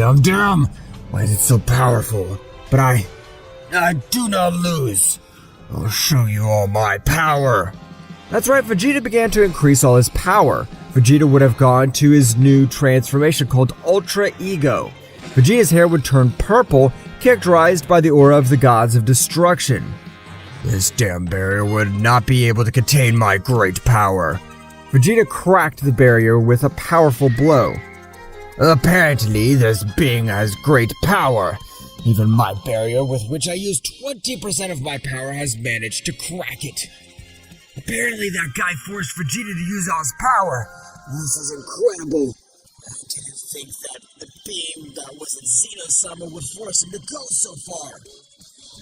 Why is it so powerful? But I do not lose. I'll show you all my power. That's right, Vegeta began to increase all his power. Vegeta would have gone to his new transformation called Ultra Ego. Vegeta's hair would turn purple, characterized by the aura of the gods of destruction. This damn barrier would not be able to contain my great power. Vegeta cracked the barrier with a powerful blow. Apparently, this being has great power. Even my barrier, with which I use 20% of my power, has managed to crack it. Apparently, that guy forced Vegeta to use all his power. This is incredible. I didn't think that the being that wasn't Zeno-sama would force him to go so far.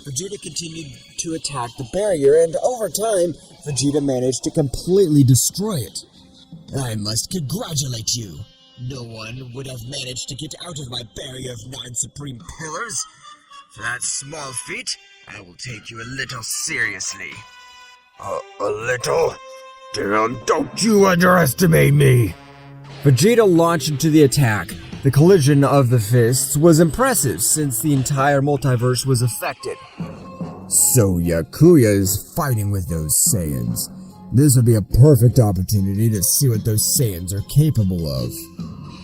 Vegeta continued to attack the barrier, and over time, Vegeta managed to completely destroy it. I must congratulate you. No one would have managed to get out of my barrier of 9 supreme pillars. For that small feat, I will take you a little seriously. A little? Damn, don't you underestimate me! Vegeta launched into the attack. The collision of the fists was impressive since the entire multiverse was affected. So Yakuya is fighting with those Saiyans. This would be a perfect opportunity to see what those Saiyans are capable of.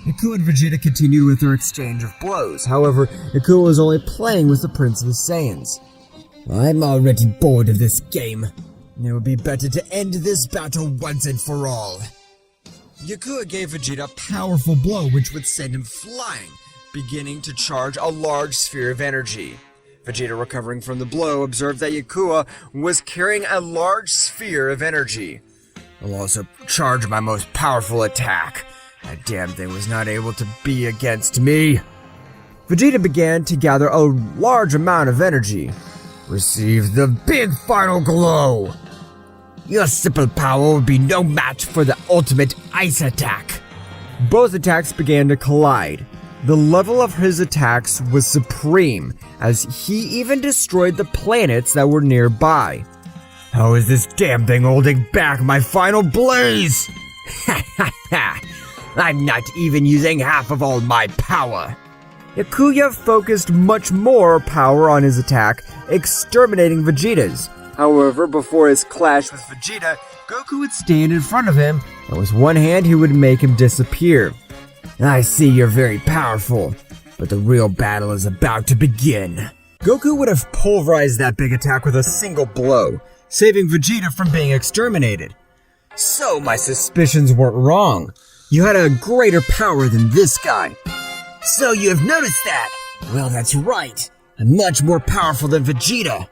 Goku and Vegeta continued with their exchange of blows. However, Goku was only playing with the Prince of the Saiyans. I'm already bored of this game. It would be better to end this battle once and for all. Goku gave Vegeta a powerful blow which would send him flying, beginning to charge a large sphere of energy. Vegeta, recovering from the blow, observed that Goku was carrying a large sphere of energy. I'll also charge my most powerful attack. That damn thing was not able to be against me. Vegeta began to gather a large amount of energy. Receive the big final glow. Your simple power will be no match for the ultimate ice attack. Both attacks began to collide. The level of his attacks was supreme, as he even destroyed the planets that were nearby. How is this damn thing holding back my final blaze? Ha ha ha! I'm not even using half of all my power. Yakuya focused much more power on his attack, exterminating Vegeta's. However, before his clash with Vegeta, Goku would stand in front of him, and with one hand he would make him disappear. I see you're very powerful, but the real battle is about to begin. Goku would have pulverized that big attack with a single blow, saving Vegeta from being exterminated. So my suspicions weren't wrong. You had a greater power than this guy. So you have noticed that? Well, that's right. I'm much more powerful than Vegeta.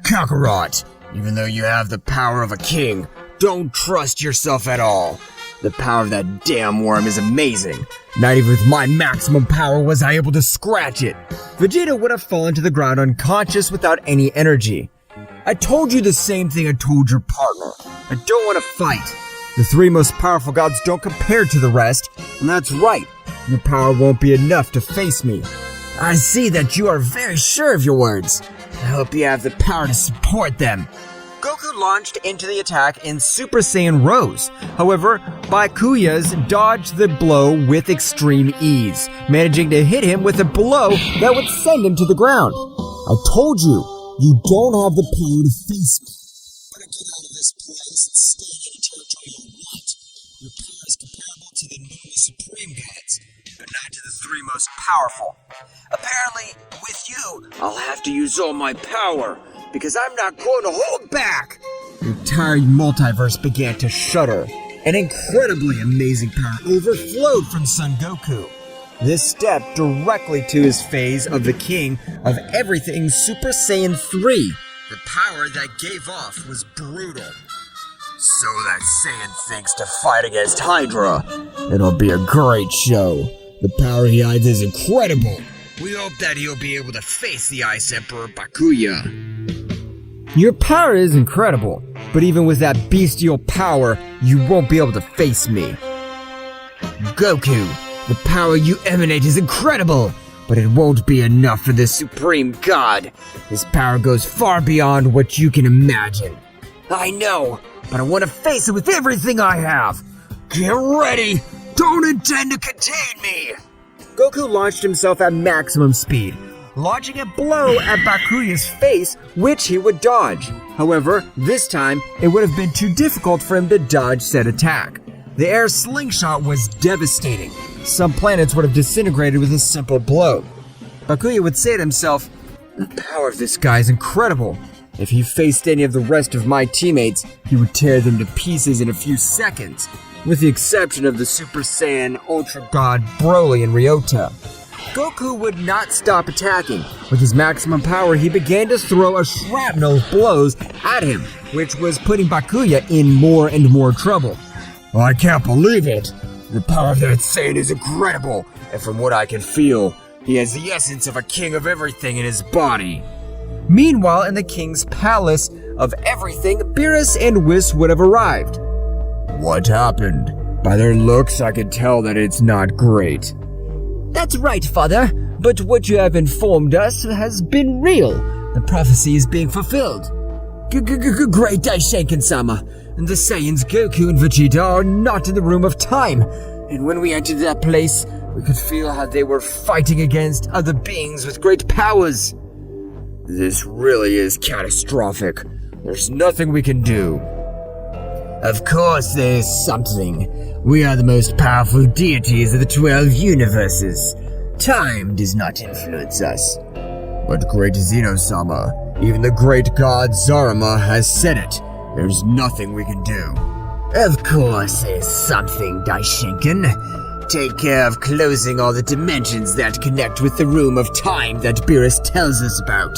Kakarot, even though you have the power of a king, don't trust yourself at all. The power of that damn worm is amazing. Not even with my maximum power was I able to scratch it. Vegeta would have fallen to the ground unconscious without any energy. I told you the same thing I told your partner. I don't want to fight. The 3 most powerful gods don't compare to the rest, and that's right. Your power won't be enough to face me. I see that you are very sure of your words. I hope you have the power to support them. Goku launched into the attack in Super Saiyan Rose. However, Byakuyas dodged the blow with extreme ease, managing to hit him with a blow that would send him to the ground. I told you, you don't have the power to face me. Better get out of this place and stay in a territory you want. Your power is comparable to the normal Supreme Gods, but not to the 3 most powerful. Apparently, with you, I'll have to use all my power, because I'm not going to hold back! The entire multiverse began to shudder. An incredibly amazing power overflowed from Son Goku. This stepped directly to his phase of the King of Everything Super Saiyan 3. The power that gave off was brutal. So that Saiyan thinks to fight against Hydra. It'll be a great show. The power he hides is incredible. We hope that he'll be able to face the Ice Emperor Bakuya. Your power is incredible, but even with that bestial power, you won't be able to face me. Goku, the power you emanate is incredible, but it won't be enough for the Supreme God. His power goes far beyond what you can imagine. I know, but I want to face it with everything I have. Get ready! Don't intend to contain me! Goku launched himself at maximum speed, launching a blow at Bakuya's face, which he would dodge. However, this time, it would have been too difficult for him to dodge said attack. The air slingshot was devastating. Some planets would have disintegrated with a simple blow. Bakuya would say to himself, "The power of this guy is incredible. If he faced any of the rest of my teammates, he would tear them to pieces in a few seconds, with the exception of the Super Saiyan Ultra God Broly and Ryota." Goku would not stop attacking. With his maximum power, he began to throw a shrapnel of blows at him, which was putting Bakuya in more and more trouble. I can't believe it! The power of that Saiyan is incredible, and from what I can feel, he has the essence of a king of everything in his body. Meanwhile, in the king's palace of everything, Beerus and Whis would have arrived. What happened? By their looks, I can tell that it's not great. That's right, Father, but what you have informed us has been real. The prophecy is being fulfilled. Great Daishenkin-sama. The Saiyans Goku and Vegeta are not in the room of time, and when we entered that place, we could feel how they were fighting against other beings with great powers. This really is catastrophic. There's nothing we can do. Of course there's something. We are the most powerful deities of the 12 universes. Time does not influence us. But great Zeno-sama, even the great god Zarama has said it. There's nothing we can do. Of course there's something, Daishenkin. Take care of closing all the dimensions that connect with the room of time that Beerus tells us about.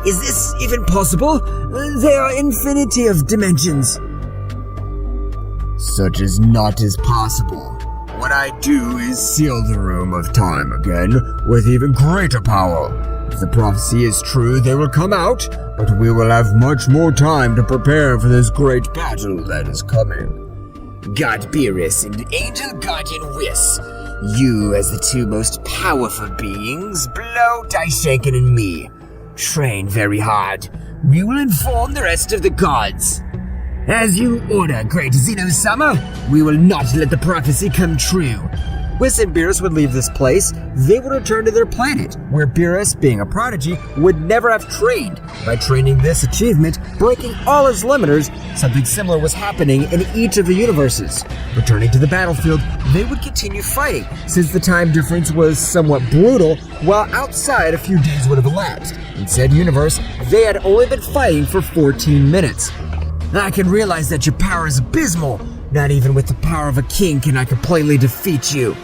Is this even possible? There are infinity of dimensions. Such is not as possible. What I do is seal the room of time again with even greater power. If the prophecy is true, they will come out, but we will have much more time to prepare for this great battle that is coming. God Beerus and Angel Guardian Whis, you as the two most powerful beings, below Daishenkin and me, train very hard. We will inform the rest of the gods. As you order, great Zeno-sama, we will not let the prophecy come true. Whis and Beerus would leave this place. They would return to their planet, where Beerus, being a prodigy, would never have trained. By training this achievement, breaking all his limiters, something similar was happening in each of the universes. Returning to the battlefield, they would continue fighting, since the time difference was somewhat brutal, while outside a few days would have elapsed. In said universe, they had only been fighting for 14 minutes. I can realize that your power is abysmal. Not even with the power of a king can I completely defeat you.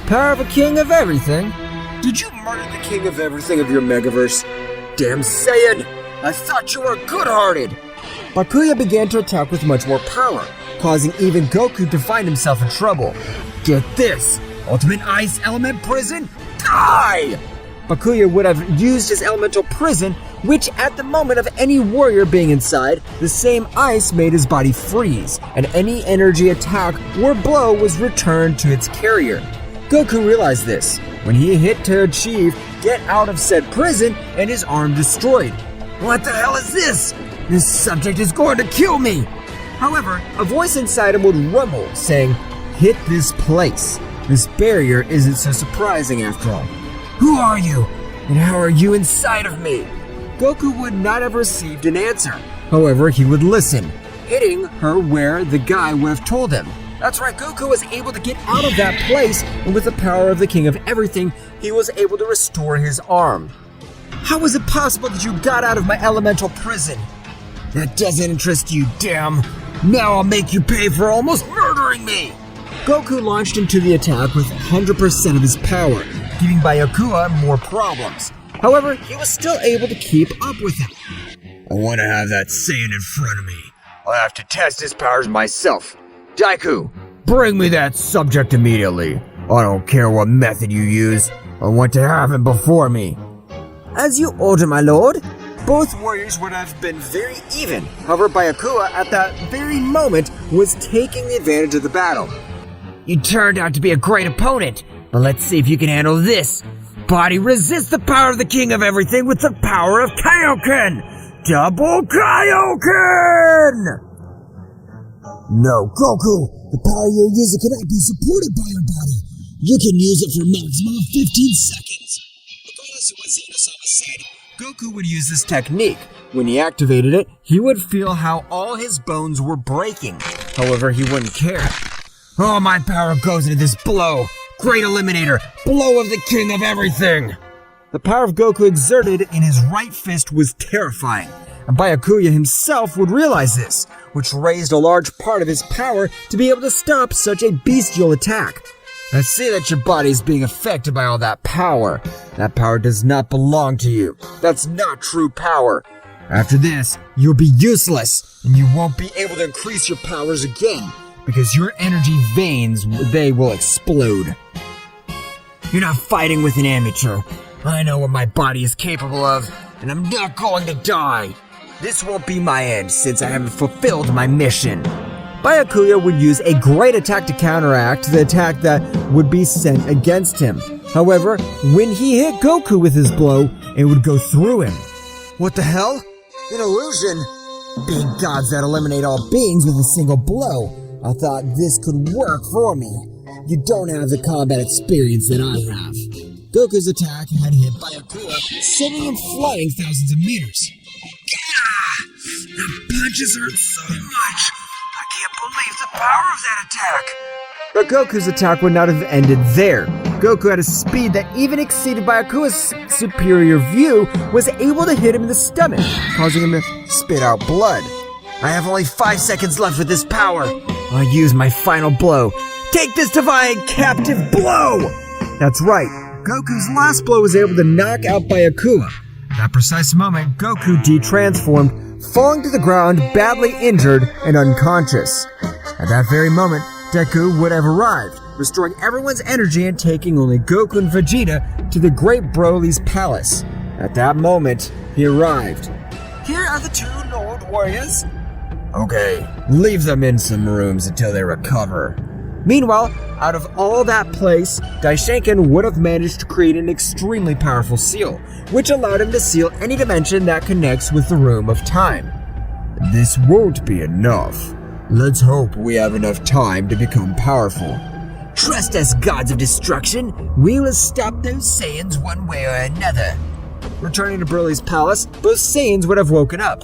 Power of a king of everything? Did you murder the king of everything of your megaverse? Damn Saiyan! I thought you were good-hearted! Bakuya began to attack with much more power, causing even Goku to find himself in trouble. Get this! Ultimate Ice Element Prison? Die! Bakuya would have used his elemental prison, which at the moment of any warrior being inside, the same ice made his body freeze, and any energy attack or blow was returned to its carrier. Goku realized this when he hit to achieve get out of said prison and his arm destroyed. What the hell is this? This subject is going to kill me! However, a voice inside him would rumble, saying, hit this place. This barrier isn't so surprising after all. Who are you? And how are you inside of me? Goku would not have received an answer. However, he would listen, hitting her where the guy would have told him. That's right, Goku was able to get out of that place, and with the power of the King of Everything, he was able to restore his arm. How is it possible that you got out of my elemental prison? That doesn't interest you, damn. Now I'll make you pay for almost murdering me! Goku launched into the attack with 100% of his power, giving Byakuya more problems. However, he was still able to keep up with him. I want to have that Saiyan in front of me. I'll have to test his powers myself. Daiku, bring me that subject immediately. I don't care what method you use. I want to have him before me. As you order, my lord. Both warriors would have been very even. However, Byakuya at that very moment was taking the advantage of the battle. You turned out to be a great opponent, but let's see if you can handle this. Body resists the power of the king of everything with the power of Kaioken! Double Kaioken! No, Goku! The power you're using cannot be supported by your body. You can use it for a maximum of 15 seconds. Regardless of what Zeno-sama said, Goku would use this technique. When he activated it, he would feel how all his bones were breaking. However, he wouldn't care. Oh, my power goes into this blow. Great Eliminator, blow of the king of everything. The power of Goku exerted in his right fist was terrifying, and Byakuya himself would realize this, which raised a large part of his power to be able to stop such a bestial attack. I see that your body is being affected by all that power. That power does not belong to you. That's not true power. After this, you'll be useless, and you won't be able to increase your powers again, because your energy veins, they will explode. You're not fighting with an amateur. I know what my body is capable of, and I'm not going to die. This won't be my end, since I haven't fulfilled my mission. Byakuya would use a great attack to counteract the attack that would be sent against him. However, when he hit Goku with his blow, it would go through him. What the hell? An illusion? Being gods that eliminate all beings with a single blow. I thought this could work for me. You don't have the combat experience that I have. Goku's attack had hit Byakuya, sending him flying thousands of meters. Gah! The punches hurt so much. I can't believe the power of that attack. But Goku's attack would not have ended there. Goku had a speed that even exceeded Byakuya's superior view, was able to hit him in the stomach, causing him to spit out blood. I have only 5 seconds left with this power. I'll use my final blow. Take this divine captive blow! That's right. Goku's last blow was able to knock out Byakuya. At that precise moment, Goku de-transformed, falling to the ground badly injured and unconscious. At that very moment, Deku would have arrived, restoring everyone's energy and taking only Goku and Vegeta to the Great Broly's palace. At that moment, he arrived. Here are the 2 Lord Warriors. Okay, leave them in some rooms until they recover. Meanwhile, out of all that place, Daishinken would have managed to create an extremely powerful seal, which allowed him to seal any dimension that connects with the Room of Time. This won't be enough. Let's hope we have enough time to become powerful. Trust us, gods of destruction. We will stop those Saiyans one way or another. Returning to Broly's palace, both Saiyans would have woken up.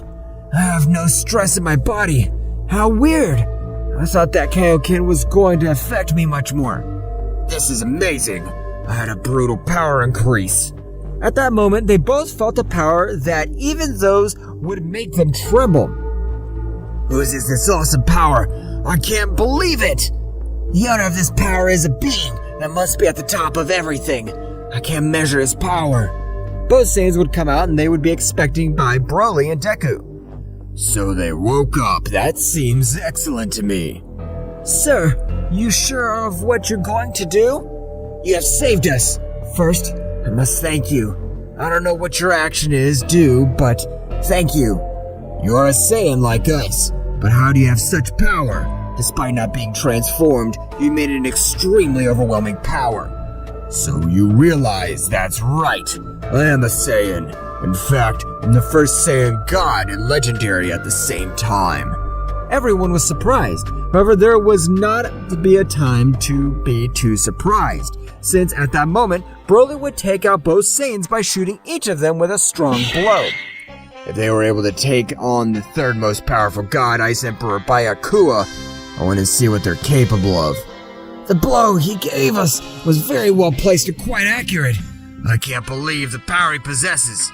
I have no stress in my body. How weird. I thought that Kaioken was going to affect me much more. This is amazing. I had a brutal power increase. At that moment, they both felt a power that even those would make them tremble. Whose is this awesome power? I can't believe it! The owner of this power is a being that must be at the top of everything. I can't measure his power. Both Saiyans would come out and they would be expecting by Broly and Deku. So they woke up. That seems excellent to me. Sir, you sure of what you're going to do? You have saved us. First, I must thank you. I don't know what your action is due, but thank you. You are a Saiyan like us, but how do you have such power? Despite not being transformed, you made an extremely overwhelming power. So you realize that's right. I am a Saiyan. In fact, I'm the first Saiyan god and legendary at the same time. Everyone was surprised. However, there was not to be a time to be too surprised, since at that moment, Broly would take out both Saiyans by shooting each of them with a strong blow. If they were able to take on the third most powerful god, Ice Emperor Byakuya, I want to see what they're capable of. The blow he gave us was very well placed and quite accurate. I can't believe the power he possesses.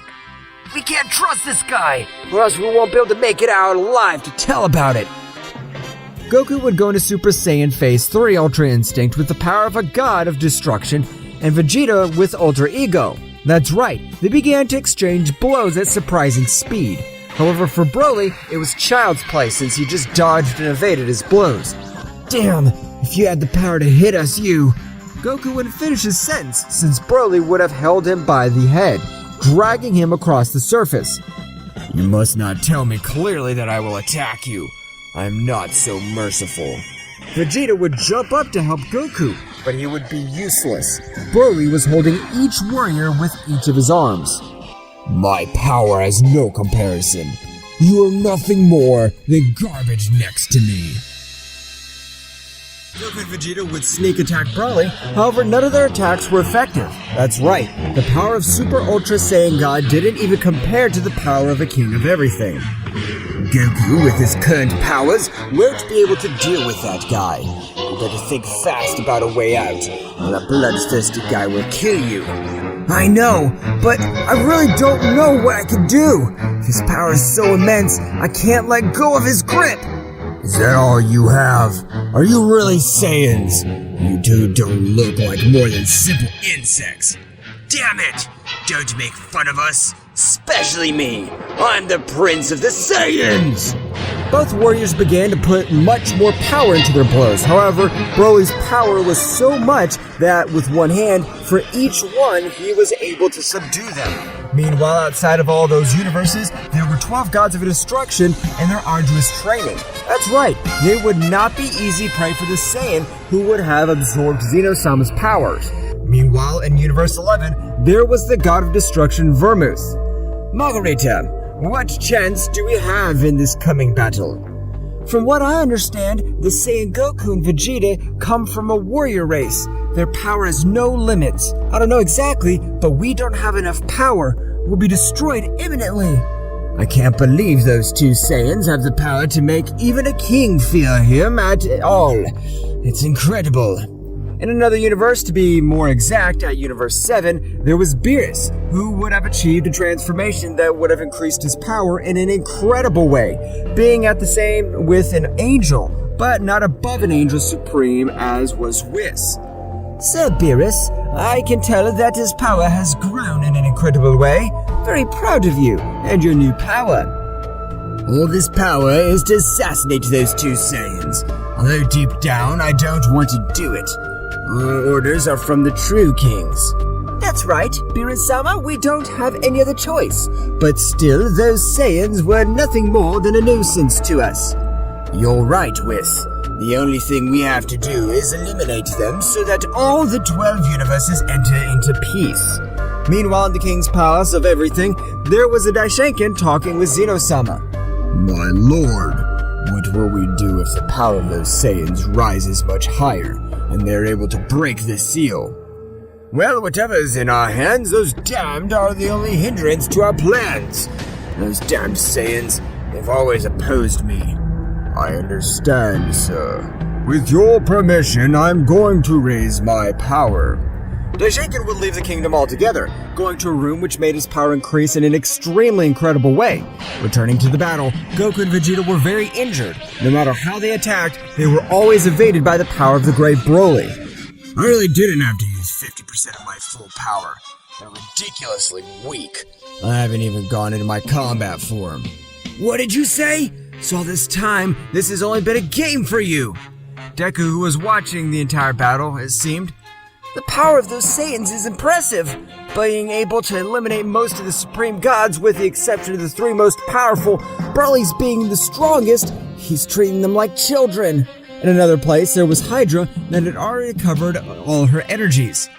We can't trust this guy, or else we won't be able to make it out alive to tell about it. Goku would go into Super Saiyan Phase 3 Ultra Instinct with the power of a god of destruction, and Vegeta with Ultra Ego. That's right, they began to exchange blows at surprising speed. However, for Broly, it was child's play since he just dodged and evaded his blows. Damn, if you had the power to hit us, you... Goku wouldn't finish his sentence since Broly would have held him by the head, dragging him across the surface. You must not tell me clearly that I will attack you. I am not so merciful. Vegeta would jump up to help Goku, but he would be useless. Broly was holding each warrior with each of his arms. My power has no comparison. You are nothing more than garbage next to me. Goku and Vegeta would sneak attack Broly, however none of their attacks were effective. That's right, the power of Super Ultra Saiyan God didn't even compare to the power of a king of everything. Goku, with his current powers, won't be able to deal with that guy. You better think fast about a way out, or that bloodthirsty guy will kill you. I know, but I really don't know what I can do. His power is so immense, I can't let go of his grip. Is that all you have? Are you really Saiyans? You two don't look like more than simple insects. Damn it! Don't make fun of us. Especially me. I'm the Prince of the Saiyans! Both warriors began to put much more power into their blows. However, Broly's power was so much that with one hand, for each one, he was able to subdue them. Meanwhile, outside of all those universes, there were 12 gods of destruction and their arduous training. That's right, they would not be easy prey for the Saiyan who would have absorbed Zeno-sama's powers. Meanwhile, in Universe 11, there was the god of destruction, Vermouth. Margarita, what chance do we have in this coming battle? From what I understand, the Saiyan Goku and Vegeta come from a warrior race. Their power has no limits. I don't know exactly, but we don't have enough power. We'll be destroyed imminently. I can't believe those two Saiyans have the power to make even a king fear him at all. It's incredible. In another universe, to be more exact, at Universe 7, there was Beerus, who would have achieved a transformation that would have increased his power in an incredible way, being at the same with an angel, but not above an angel supreme as was Whis. Sir Beerus, I can tell that his power has grown in an incredible way. Very proud of you and your new power. All this power is to assassinate those two Saiyans, although deep down I don't want to do it. Our orders are from the true kings. That's right, Beerus-sama, we don't have any other choice. But still, those Saiyans were nothing more than a nuisance to us. You're right, Whis. The only thing we have to do is eliminate them so that all the 12 universes enter into peace. Meanwhile, in the king's palace of everything, there was a Daishenkin talking with Zeno-sama. My lord, what will we do if the power of those Saiyans rises much higher, and they're able to break the seal? Well, whatever's in our hands, those damned are the only hindrance to our plans. Those damned Saiyans, they've always opposed me. I understand, sir. With your permission, I'm going to raise my power. Daishenkin would leave the kingdom altogether, going to a room which made his power increase in an extremely incredible way. Returning to the battle, Goku and Vegeta were very injured. No matter how they attacked, they were always evaded by the power of the great Broly. I really didn't have to use 50% of my full power. They're ridiculously weak. I haven't even gone into my combat form. What did you say? So all this time, this has only been a game for you. Deku, who was watching the entire battle, it seemed. The power of those Saiyans is impressive. Being able to eliminate most of the supreme gods with the exception of the three most powerful, Broly's being the strongest, he's treating them like children. In another place, there was Hydra that had already covered all her energies.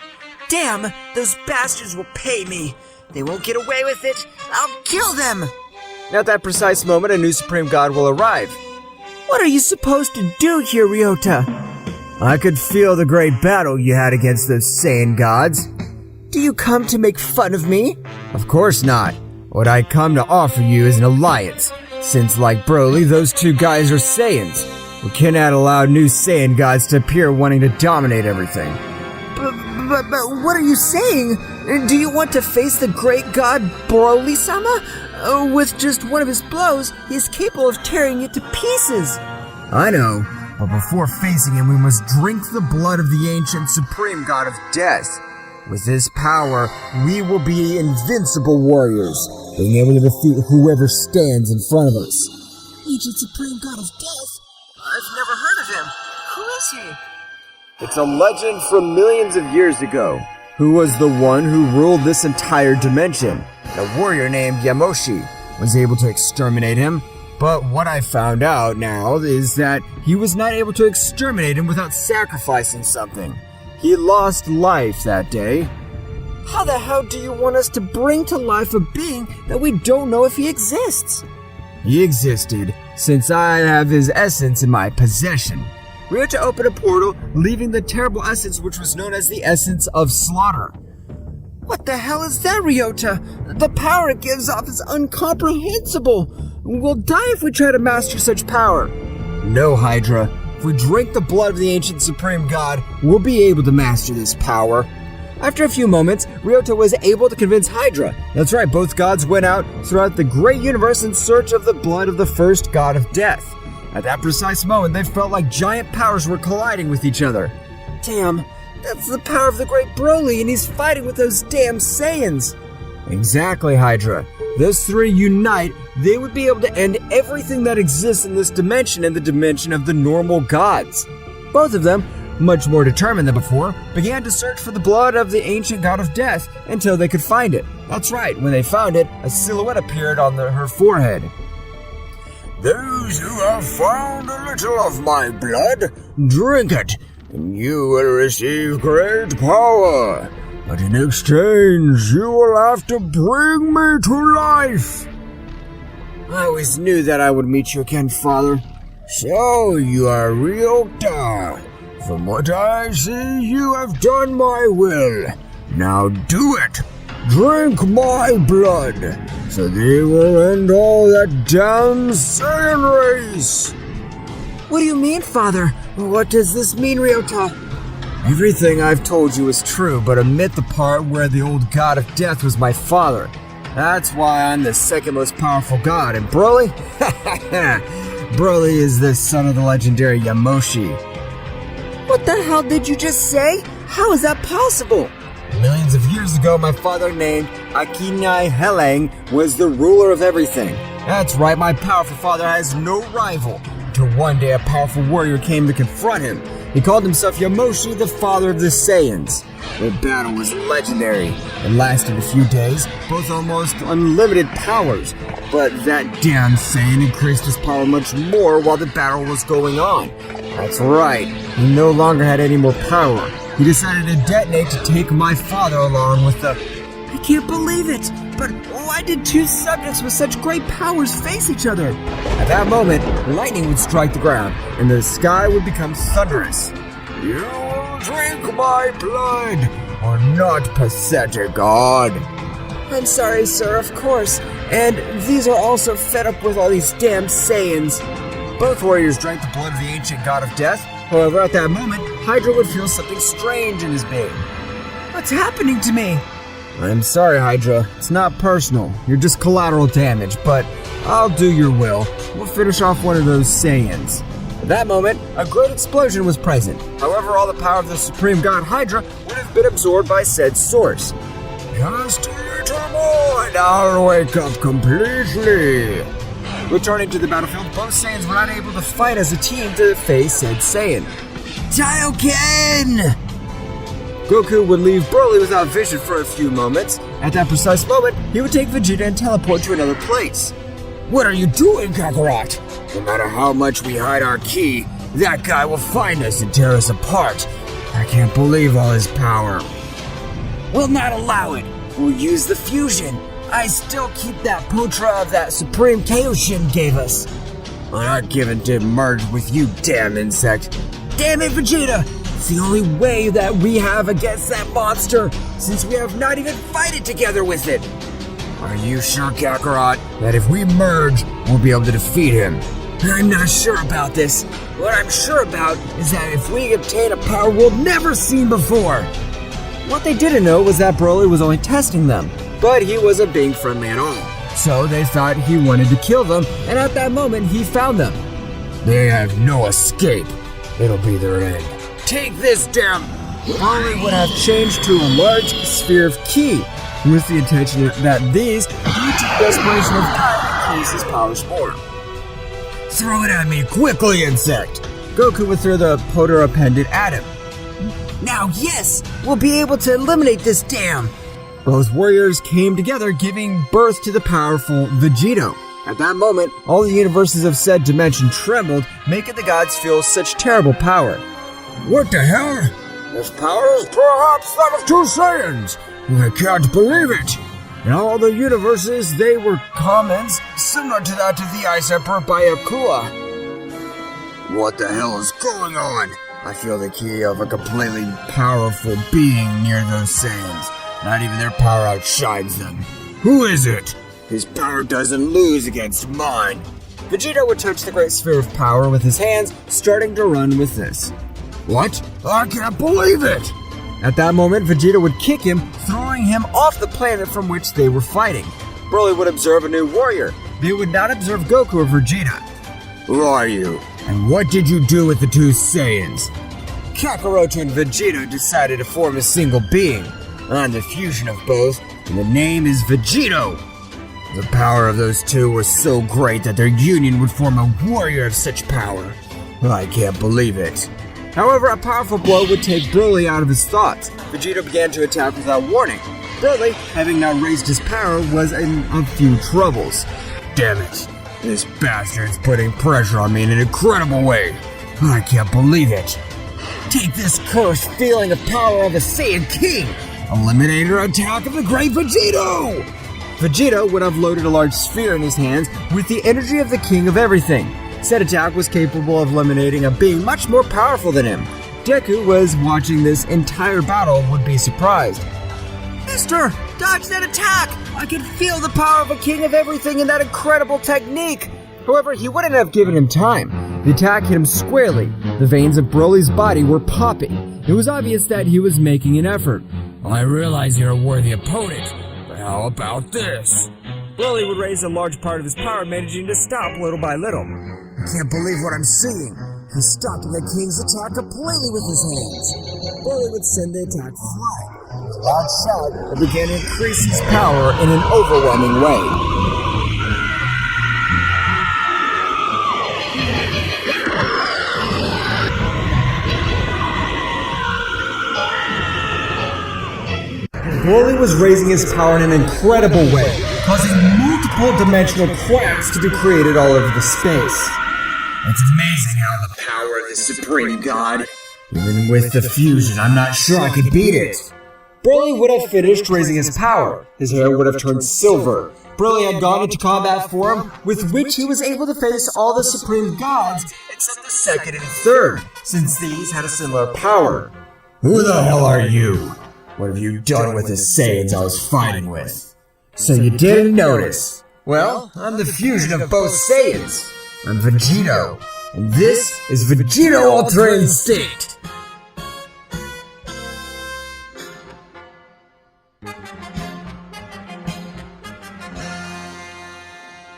Damn, those bastards will pay me. They won't get away with it. I'll kill them. At that precise moment, a new supreme god will arrive. What are you supposed to do here, Ryota? I could feel the great battle you had against those Saiyan gods. Do you come to make fun of me? Of course not. What I come to offer you is an alliance, since like Broly, those two guys are Saiyans. We cannot allow new Saiyan gods to appear wanting to dominate everything. But what are you saying? Do you want to face the great god Broly-sama? With just one of his blows, he is capable of tearing it to pieces. I know, but before facing him, we must drink the blood of the ancient supreme god of death. With this power, we will be invincible warriors. being able to defeat whoever stands in front of us. Ancient Supreme God of Death? I've never heard of him. Who is he? It's a legend from millions of years ago. Who was the one who ruled this entire dimension? A warrior named Yamoshi was able to exterminate him. But what I found out now is that he was not able to exterminate him without sacrificing something. He lost life that day. How the hell do you want us to bring to life a being that we don't know if he exists? He existed, since I have his essence in my possession. Ryota opened a portal, leaving the terrible essence which was known as the Essence of Slaughter. What the hell is that, Ryota? The power it gives off is incomprehensible. We'll die if we try to master such power. No, Hydra. If we drink the blood of the ancient supreme god, we'll be able to master this power. After a few moments, Ryota was able to convince Hydra. That's right, both gods went out throughout the great universe in search of the blood of the first god of death. At that precise moment, they felt like giant powers were colliding with each other. Damn, that's the power of the great Broly, and he's fighting with those damn Saiyans. Exactly, Hydra. Those three unite, they would be able to end everything that exists in this dimension and the dimension of the normal gods. Both of them, much more determined than before, began to search for the blood of the ancient god of death until they could find it. That's right, when they found it, a silhouette appeared on her forehead. Those who have found a little of my blood, drink it, and you will receive great power. But in exchange, you will have to bring me to life. I always knew that I would meet you again, Father. So, you are Ryota. From what I see, you have done my will. Now do it. Drink my blood, so they will end all that damn Saiyan race. What do you mean, Father? What does this mean, Ryota? Everything I've told you is true, but omit the part where the old god of death was my father. That's why I'm the second most powerful god, and Broly? Broly is the son of the legendary Yamoshi. What the hell did you just say? How is that possible? Millions of years ago, my father named Akinai Heleng was the ruler of everything. That's right, my powerful father has no rival. Until one day a powerful warrior came to confront him. He called himself Yamoshi, the father of the Saiyans. The battle was legendary. It lasted a few days, both almost unlimited powers. But that damn Saiyan increased his power much more while the battle was going on. That's right, he no longer had any more power. He decided to detonate to take my father along with the... I can't believe it! But why did two subjects with such great powers face each other? At that moment, lightning would strike the ground, and the sky would become thunderous. You will drink my blood, or not, pathetic god. I'm sorry, sir, of course. And these are also fed up with all these damn Saiyans. Both warriors drank the blood of the ancient god of death. However, at that moment, Hydra would feel something strange in his being. What's happening to me? I'm sorry, Hydra. It's not personal. You're just collateral damage, but I'll do your will. We'll finish off one of those Saiyans. At that moment, a great explosion was present. However, all the power of the Supreme God Hydra would have been absorbed by said source. Just a little more and I'll wake up completely. Returning to the battlefield, both Saiyans were not able to fight as a team to face said Saiyan. Taioken! Goku would leave Broly without vision for a few moments. At that precise moment, he would take Vegeta and teleport to another place. What are you doing, Kakarot? No matter how much we hide our ki, that guy will find us and tear us apart. I can't believe all his power. We'll not allow it. We'll use the fusion. I still keep that Putra of that Supreme Kaioshin gave us. I'm not given to merge with you, damn insect. Damn it, Vegeta! It's the only way that we have against that monster, since we have not even fighted together with it. Are you sure, Kakarot, that if we merge, we'll be able to defeat him? I'm not sure about this. What I'm sure about is that if we obtain a power we've never seen before. What they didn't know was that Broly was only testing them, but he wasn't being friendly at all. So they thought he wanted to kill them, and at that moment he found them. They have no escape. It'll be their end. Take this, damn! Broly would have changed to a large sphere of ki, with the intention that these due to the desperation of time, increase his powers more. Throw it at me quickly, insect! Goku would throw the Poder Appendant at him. Now, yes! We'll be able to eliminate this dam! Both warriors came together, giving birth to the powerful Vegeta. At that moment, all the universes of said dimension trembled, making the gods feel such terrible power. What the hell? This power is perhaps that of two Saiyans! I can't believe it! In all the universes, they were commons, similar to that of the Ice Emperor Byakuya. What the hell is going on? I feel the key of a completely powerful being near those Saiyans. Not even their power outshines them. Who is it? His power doesn't lose against mine. Vegeta would touch the great sphere of power with his hands, starting to run with this. What? I can't believe it! At that moment, Vegeta would kick him, throwing him off the planet from which they were fighting. Broly would observe a new warrior. They would not observe Goku or Vegeta. Who are you? And what did you do with the two Saiyans? Kakaroto and Vegeta decided to form a single being. I'm the fusion of both, and the name is Vegito. The power of those two was so great that their union would form a warrior of such power. I can't believe it. However, a powerful blow would take Broly out of his thoughts. Vegeta began to attack without warning. Broly, having now raised his power, was in a few troubles. Damn it. This bastard's putting pressure on me in an incredible way. I can't believe it. Take this cursed feeling of power of a Saiyan King. Eliminator attack of the great Vegito! Vegeta would have loaded a large sphere in his hands with the energy of the king of everything. Said attack was capable of eliminating a being much more powerful than him. Deku was watching this entire battle and would be surprised. Mister, dodge that attack! I can feel the power of a king of everything in that incredible technique! However, he wouldn't have given him time. The attack hit him squarely. The veins of Broly's body were popping. It was obvious that he was making an effort. I realize you're a worthy opponent, but how about this? Broly would raise a large part of his power, managing to stop little by little. I can't believe what I'm seeing. He's stopping the king's attack completely with his hands. Broly would send the attack flying. With a loud shout, it began to increase his power in an overwhelming way. Broly was raising his power in an incredible way, causing multiple dimensional cracks to be created all over the space. It's amazing how the power of the Supreme God, even with the fusion, I'm not sure I could beat it. Broly would have finished raising his power. His hair would have turned silver. Broly had gone into combat form, with which he was able to face all the Supreme Gods, except the second and third, since these had a similar power. Who the hell are you? What have you done with the Saiyans I was fighting with? So you didn't notice? Well, I'm the fusion of both Saiyans. I'm Vegito, and this is Vegito Ultra Instinct.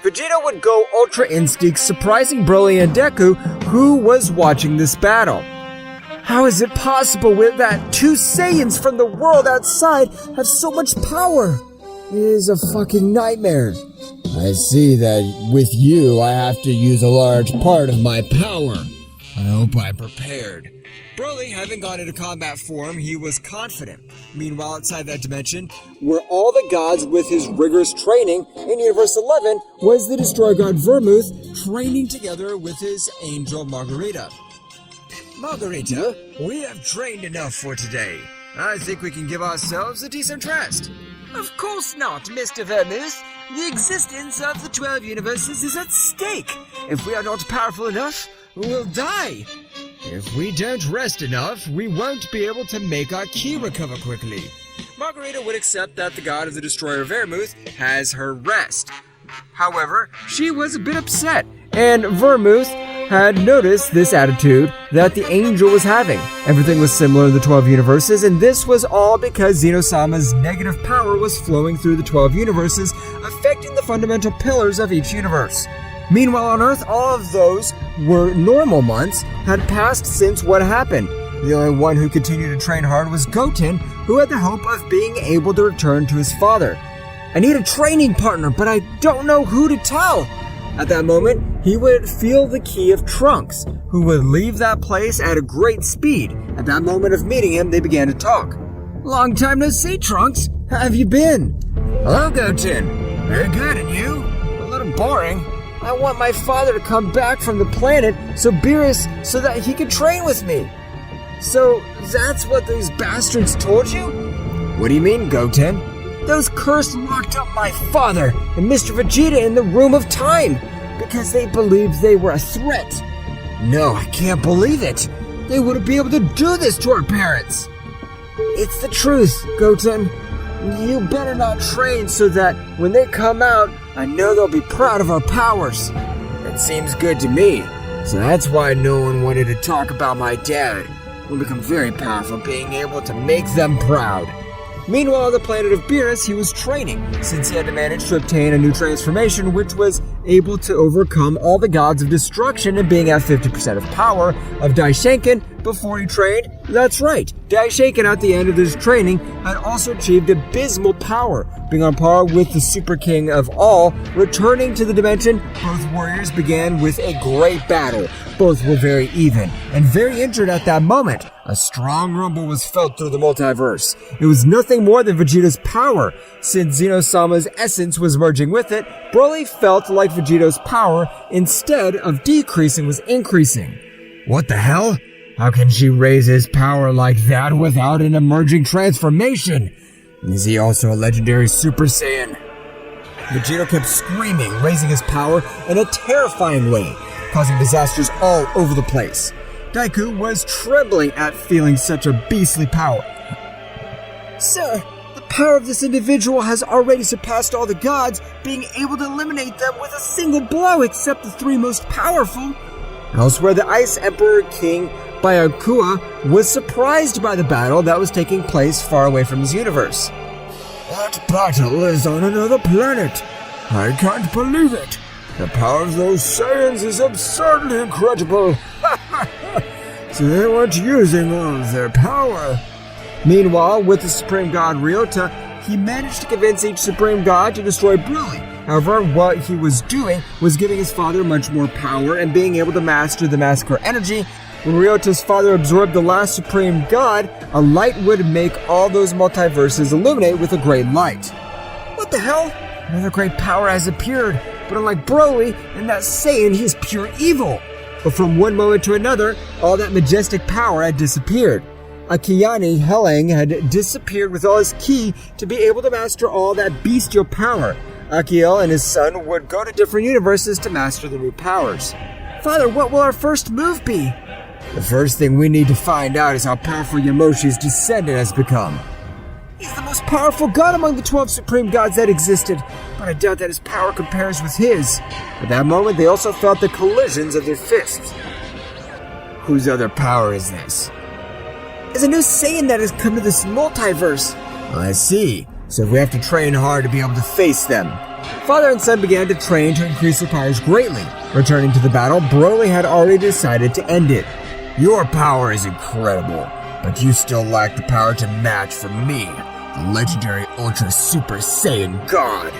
Vegeta would go Ultra Instinct, surprising Broly and Deku, who was watching this battle. How is it possible that two Saiyans from the world outside have so much power? It is a fucking nightmare. I see that with you, I have to use a large part of my power. I hope I'm prepared. Broly, having gone into combat form, he was confident. Meanwhile, outside that dimension, where all the gods with his rigorous training in Universe 11 was the Destroyer God Vermouth training together with his angel Margarita. Margarita, we have trained enough for today. I think we can give ourselves a decent rest. Of course not, Mr. Vermouth. The existence of the 12 universes is at stake. If we are not powerful enough, we'll die. If we don't rest enough, we won't be able to make our ki recover quickly. Margarita would accept that the god of the Destroyer Vermouth has her rest. However, she was a bit upset, and Vermouth had noticed this attitude that the angel was having. Everything was similar in the 12 universes, and this was all because Zeno-sama's negative power was flowing through the 12 universes, affecting the fundamental pillars of each universe. Meanwhile, on Earth, all of those were normal months had passed since what happened. The only one who continued to train hard was Goten, who had the hope of being able to return to his father. I need a training partner, but I don't know who to tell. At that moment, he would feel the key of Trunks, who would leave that place at a great speed. At that moment of meeting him, they began to talk. Long time no see, Trunks. How have you been? Hello, Goten. Very good, and you? A little boring. I want my father to come back from the planet so that he could train with me. So, that's what those bastards told you? What do you mean, Goten? Those cursed locked up my father and Mr. Vegeta in the room of time because they believed they were a threat. No, I can't believe it. They wouldn't be able to do this to our parents. It's the truth, Goten. You better not train so that when they come out, I know they'll be proud of our powers. It seems good to me. So that's why no one wanted to talk about my dad. We'll become very powerful, being able to make them proud. Meanwhile, on the planet of Beerus, he was training, since he had to manage to obtain a new transformation which was able to overcome all the gods of destruction and being at 50% of power of Daishenkin before he trained. That's right, Daishenkin at the end of his training had also achieved abysmal power, being on par with the Super King of all. Returning to the dimension, both warriors began with a great battle. Both were very even and very injured at that moment. A strong rumble was felt through the multiverse. It was nothing more than Vegeta's power. Since Zeno-sama's essence was merging with it, Broly felt like Vegeta's power, instead of decreasing, was increasing. What the hell? How can she raise his power like that without an emerging transformation? Is he also a legendary Super Saiyan? Vegeta kept screaming, raising his power in a terrifying way, causing disasters all over the place. Daiku was trembling at feeling such a beastly power. Sir, the power of this individual has already surpassed all the gods, being able to eliminate them with a single blow except the three most powerful. Elsewhere, the Ice Emperor King Byakuya was surprised by the battle that was taking place far away from his universe. That battle is on another planet. I can't believe it. The power of those Saiyans is absurdly incredible. So they weren't using all of their power. Meanwhile, with the Supreme God Ryota, he managed to convince each Supreme God to destroy Broly. However, what he was doing was giving his father much more power and being able to master the Massacre energy. When Ryota's father absorbed the last Supreme God, a light would make all those multiverses illuminate with a great light. What the hell? Another great power has appeared, but unlike Broly and that Saiyan, he is pure evil. But from one moment to another, all that majestic power had disappeared. Akiyani Heleng had disappeared with all his ki to be able to master all that bestial power. Akiel and his son would go to different universes to master the new powers. Father, what will our first move be? The first thing we need to find out is how powerful Yamoshi's descendant has become. He's the most powerful god among the 12 supreme gods that existed, but I doubt that his power compares with his. At that moment, they also felt the collisions of their fists. Whose other power is this? It's a new Saiyan that has come to this multiverse. I see. So we have to train hard to be able to face them. Father and son began to train to increase their powers greatly. Returning to the battle, Broly had already decided to end it. Your power is incredible, but you still lack the power to match for me, the legendary Ultra Super Saiyan God.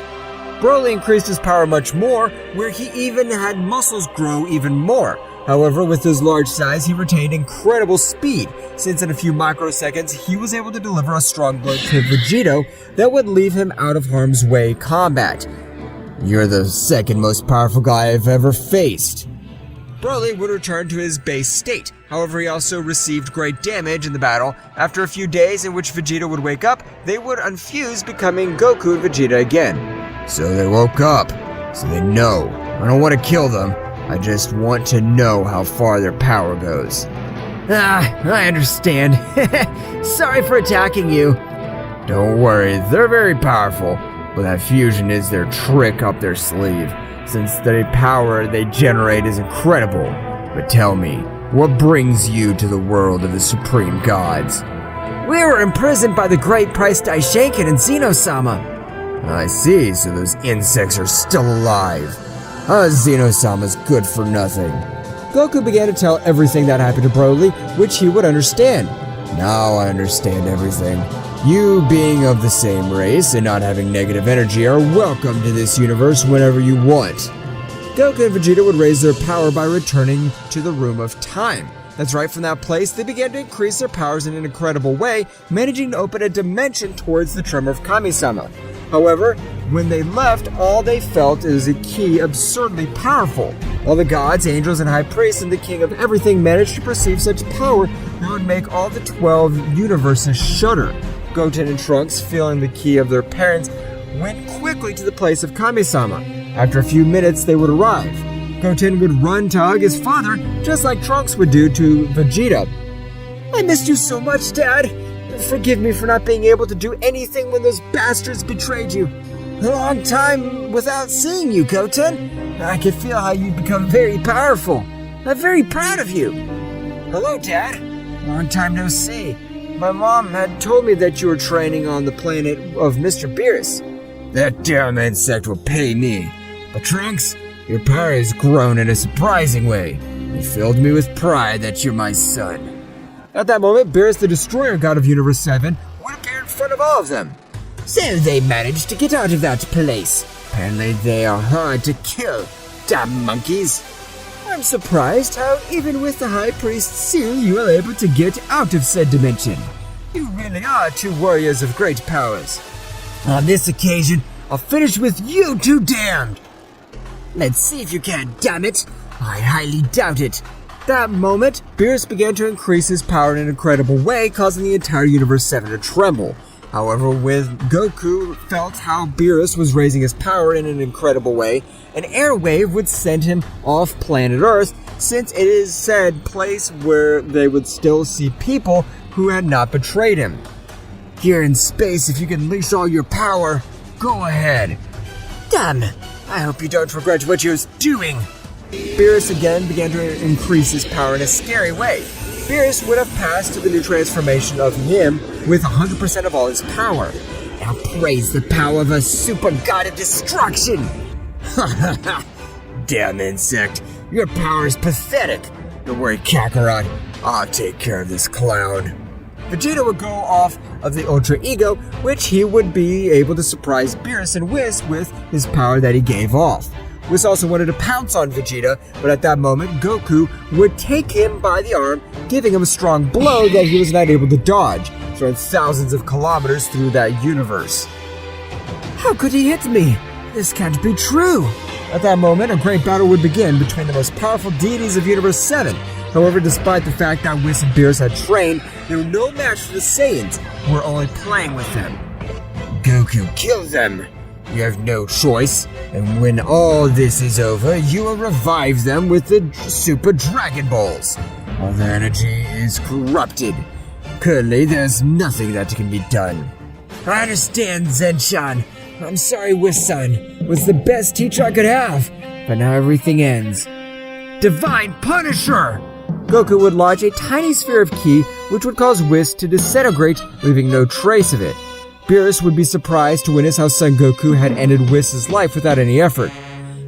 Broly increased his power much more, where he even had muscles grow even more. However, with his large size, he retained incredible speed, since in a few microseconds, he was able to deliver a strong blow to Vegeta that would leave him out of harm's way combat. You're the second most powerful guy I've ever faced. Broly would return to his base state. However, he also received great damage in the battle. After a few days in which Vegeta would wake up, they would unfuse, becoming Goku and Vegeta again. So they woke up. So they know. I don't want to kill them. I just want to know how far their power goes. I understand. Sorry for attacking you. Don't worry, they're very powerful, but that fusion is their trick up their sleeve, since the power they generate is incredible. But tell me, what brings you to the world of the Supreme Gods? We were imprisoned by the great price Daishenkin and Zeno-sama. I see, so those insects are still alive. Zeno-sama's good for nothing. Goku began to tell everything that happened to Broly, which he would understand. Now I understand everything. You, being of the same race and not having negative energy, are welcome to this universe whenever you want. Goku and Vegeta would raise their power by returning to the Room of Time. That's right, from that place, they began to increase their powers in an incredible way, managing to open a dimension towards the Tremor of Kami-sama. However, when they left, all they felt is a ki absurdly powerful. All the gods, angels, and high priests and the king of everything managed to perceive such power that would make all the 12 universes shudder. Goten and Trunks, feeling the ki of their parents, went quickly to the place of Kami-sama. After a few minutes, they would arrive. Goten would run to hug his father, just like Trunks would do to Vegeta. "I missed you so much, Dad. Forgive me for not being able to do anything when those bastards betrayed you. A long time without seeing you, Goten. I can feel how you've become very powerful. I'm very proud of you." "Hello, Dad. Long time no see. My mom had told me that you were training on the planet of Mr. Beerus." "That damn insect will pay me. But Trunks, your power has grown in a surprising way. It filled me with pride that you're my son." At that moment, Beerus, the Destroyer God of Universe 7, would appear in front of all of them. "So they managed to get out of that place. Apparently they are hard to kill. Damn monkeys. I'm surprised how even with the High Priest's seal you are able to get out of said dimension. You really are two warriors of great powers. On this occasion, I'll finish with you two damned. Let's see if you can, damn it. I highly doubt it." That moment, Beerus began to increase his power in an incredible way, causing the entire Universe 7 to tremble. However, when Goku felt how Beerus was raising his power in an incredible way, an air wave would send him off planet Earth, since it is said place where they would still see people who had not betrayed him. "Here in space, if you can unleash all your power, go ahead." "Damn, I hope you don't regret what you're doing." Beerus again began to increase his power in a scary way. Beerus would have passed to the new transformation of him with 100% of all his power. "Now praise the power of a super god of destruction." "Ha ha ha! Damn insect, your power is pathetic. Don't worry, Kakarot, I'll take care of this clown." Vegeta would go off of the Ultra Ego, which he would be able to surprise Beerus and Whis with his power that he gave off. Whis also wanted to pounce on Vegeta, but at that moment, Goku would take him by the arm, giving him a strong blow that he was not able to dodge, throwing thousands of kilometers through that universe. "How could he hit me? This can't be true." At that moment, a great battle would begin between the most powerful deities of Universe 7. However, despite the fact that Whis and Beerus had trained, they were no match for the Saiyans, who were only playing with them. "Goku, kill them. You have no choice, and when all this is over, you will revive them with the Super Dragon Balls. All their energy is corrupted. Currently, there's nothing that can be done." "I understand, Zen-chan. I'm sorry, Whis-san. Was the best teacher I could have, but now everything ends." "Divine Punisher!" Goku would launch a tiny sphere of ki, which would cause Whis to disintegrate, leaving no trace of it. Beerus would be surprised to witness how Son Goku had ended Whis' life without any effort.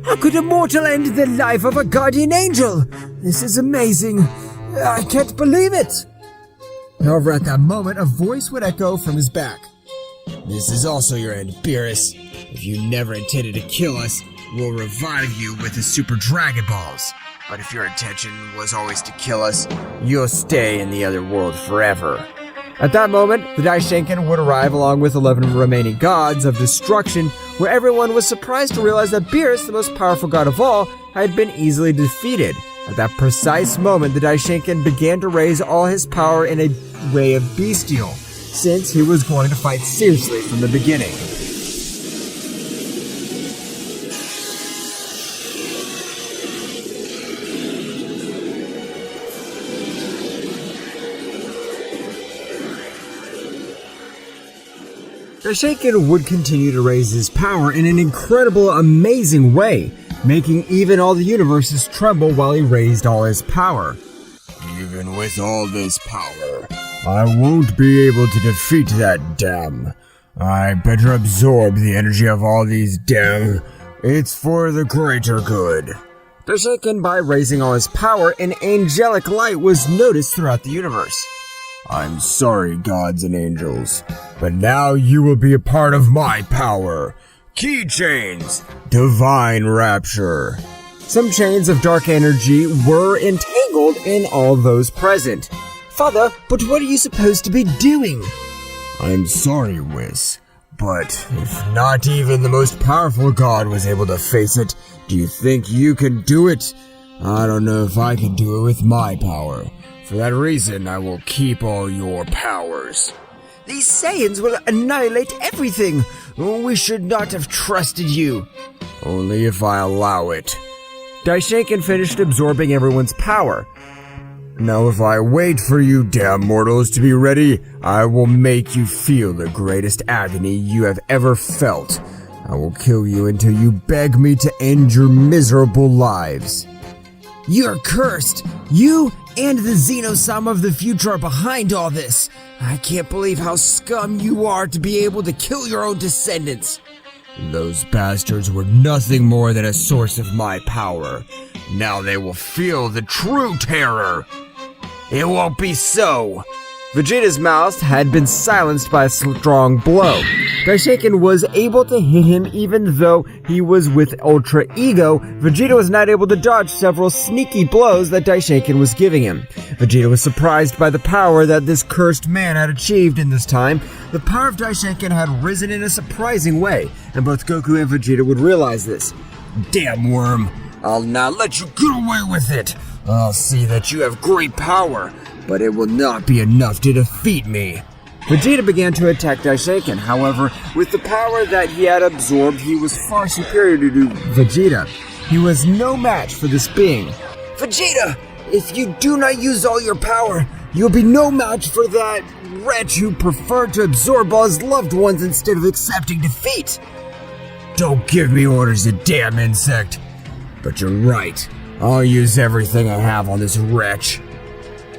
"How could a mortal end the life of a guardian angel? This is amazing. I can't believe it." However, at that moment, a voice would echo from his back. "This is also your end, Beerus. If you never intended to kill us, we'll revive you with the Super Dragon Balls. But if your intention was always to kill us, you'll stay in the other world forever." At that moment, the Daishinkan would arrive along with 11 remaining gods of destruction, where everyone was surprised to realize that Beerus, the most powerful god of all, had been easily defeated. At that precise moment, the Daishinkan began to raise all his power in a way of bestial, since he was going to fight seriously from the beginning. Daishinkan would continue to raise his power in an incredible, amazing way, making even all the universes tremble while he raised all his power. "Even with all this power, I won't be able to defeat that dam. I better absorb the energy of all these dam. It's for the greater good." Daishinkan, by raising all his power, an angelic light was noticed throughout the universe. I'm sorry, gods and angels, but now you will be a part of my power. Keychains, divine rapture. Some chains of dark energy were entangled in all those present. Father, but what are you supposed to be doing? I'm sorry, Whis, but if not even the most powerful god was able to face it, do you think you can do it? I don't know if I can do it with my power. For that reason, I will keep all your powers. These Saiyans will annihilate everything. We should not have trusted you. Only if I allow it. Daishinkan finished absorbing everyone's power. Now if I wait for you damn mortals to be ready, I will make you feel the greatest agony you have ever felt. I will kill you until you beg me to end your miserable lives. You're cursed! You and the Zeno-sama of the future are behind all this. I can't believe how scum you are to be able to kill your own descendants. Those bastards were nothing more than a source of my power. Now they will feel the true terror. It won't be so. Vegeta's mouth had been silenced by a strong blow. Daishinkan was able to hit him even though he was with Ultra Ego. Vegeta was not able to dodge several sneaky blows that Daishinkan was giving him. Vegeta was surprised by the power that this cursed man had achieved in this time. The power of Daishinkan had risen in a surprising way, and both Goku and Vegeta would realize this. Damn worm, I'll not let you get away with it. I'll see that you have great power, but it will not be enough to defeat me. Vegeta began to attack Daishinkan. However, with the power that he had absorbed, he was far superior to Vegeta. He was no match for this being. Vegeta, if you do not use all your power, you'll be no match for that wretch who preferred to absorb all his loved ones instead of accepting defeat. Don't give me orders, you damn insect. But you're right. I'll use everything I have on this wretch.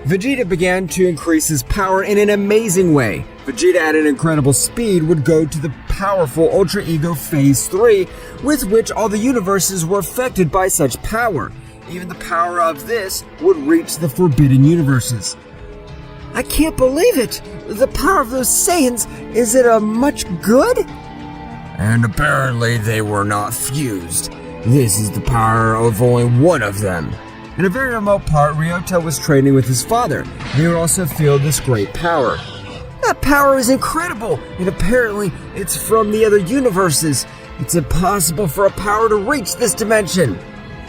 Vegeta began to increase his power in an amazing way. Vegeta at an incredible speed would go to the powerful Ultra Ego Phase 3, with which all the universes were affected by such power. Even the power of this would reach the Forbidden Universes. I can't believe it! The power of those Saiyans, is it a much good? And apparently they were not fused. This is the power of only one of them. In a very remote part, Ryota was training with his father. They would also feel this great power. That power is incredible, and apparently it's from the other universes. It's impossible for a power to reach this dimension.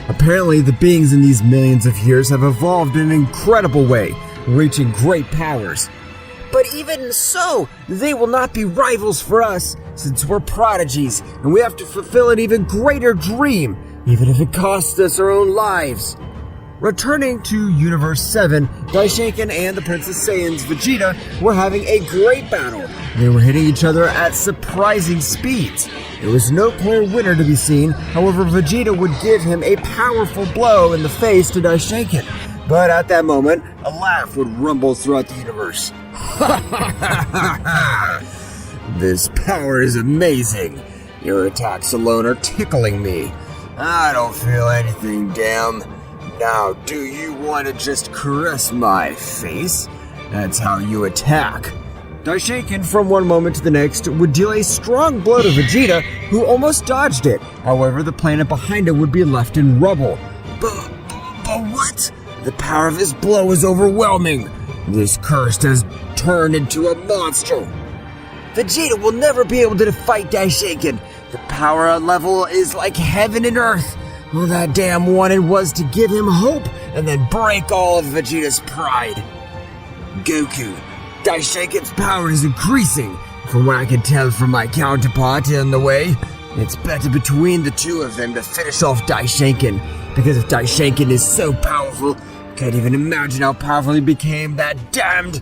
Apparently, the beings in these millions of years have evolved in an incredible way, reaching great powers. But even so, they will not be rivals for us, since we're prodigies, and we have to fulfill an even greater dream, even if it costs us our own lives. Returning to Universe 7, Daishinkan and the Princess Saiyans Vegeta were having a great battle. They were hitting each other at surprising speeds. There was no clear winner to be seen, however Vegeta would give him a powerful blow in the face to Daishinkan. But at that moment, a laugh would rumble throughout the universe. This power is amazing. Your attacks alone are tickling me. I don't feel anything, damn. Now, do you want to just caress my face? That's how you attack. Daishinkan, from one moment to the next, would deal a strong blow to Vegeta, who almost dodged it. However, the planet behind him would be left in rubble. But what? The power of his blow is overwhelming. This cursed has turned into a monster. Vegeta will never be able to fight Daishinkan. The power level is like heaven and earth. All that damn wanted was to give him hope and then break all of Vegeta's pride. Goku, Daishinkan's power is increasing. From what I can tell from my counterpart in the way, it's better between the two of them to finish off Daishinkan. Because if Daishinkan is so powerful, I can't even imagine how powerful he became, that damned.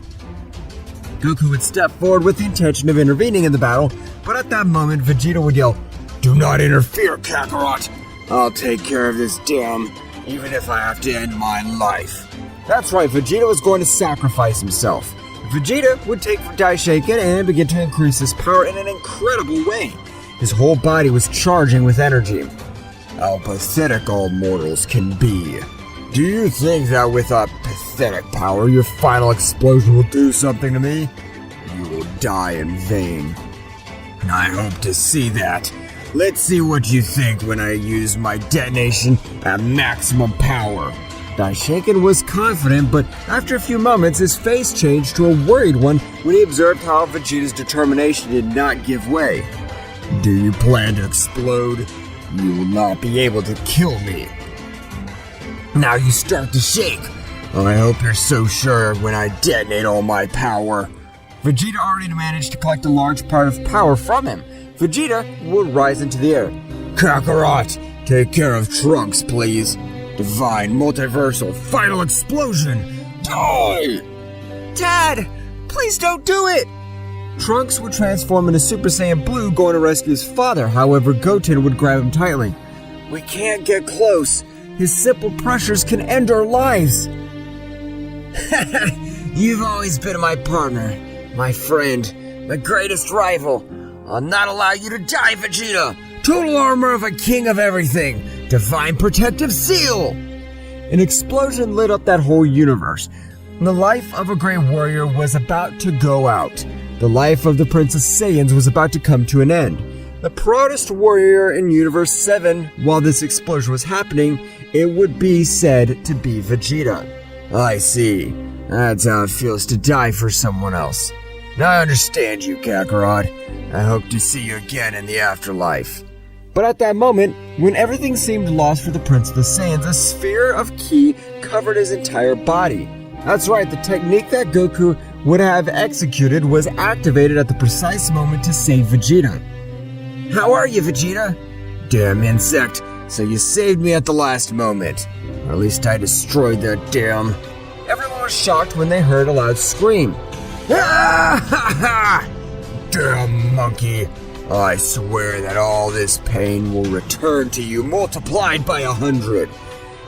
Goku would step forward with the intention of intervening in the battle, but at that moment Vegeta would yell, "Do not interfere, Kakarot! I'll take care of this damn, even if I have to end my life." That's right, Vegeta was going to sacrifice himself. Vegeta would take Daishinkan and begin to increase his power in an incredible way. His whole body was charging with energy. How pathetic all mortals can be. Do you think that with a pathetic power, your final explosion will do something to me? You will die in vain. I hope to see that. Let's see what you think when I use my detonation at maximum power. Daishinkan was confident, but after a few moments, his face changed to a worried one when he observed how Vegeta's determination did not give way. Do you plan to explode? You will not be able to kill me. Now you start to shake. I hope you're so sure when I detonate all my power. Vegeta already managed to collect a large part of power from him. Vegeta would rise into the air. Kakarot, take care of Trunks, please. Divine multiversal final explosion. Die! Dad, please don't do it! Trunks would transform into Super Saiyan Blue, going to rescue his father. However, Goten would grab him tightly. We can't get close. His simple pressures can end our lives. You've always been my partner, my friend, my greatest rival. I'll not allow you to die, Vegeta. Total armor of a king of everything. Divine protective seal. An explosion lit up that whole universe. The life of a great warrior was about to go out. The life of the Princess Saiyans was about to come to an end. The proudest warrior in Universe 7, while this explosion was happening, it would be said to be Vegeta. I see. That's how it feels to die for someone else. Now I understand you, Kakarot. I hope to see you again in the afterlife. But at that moment, when everything seemed lost for the Prince of the Saiyans, a sphere of ki covered his entire body. That's right, the technique that Goku would have executed was activated at the precise moment to save Vegeta. How are you, Vegeta? Damn insect, so you saved me at the last moment. Or at least I destroyed that damn... Everyone was shocked when they heard a loud scream. Ah, ha, ha! Damn monkey. I swear that all this pain will return to you multiplied by 100.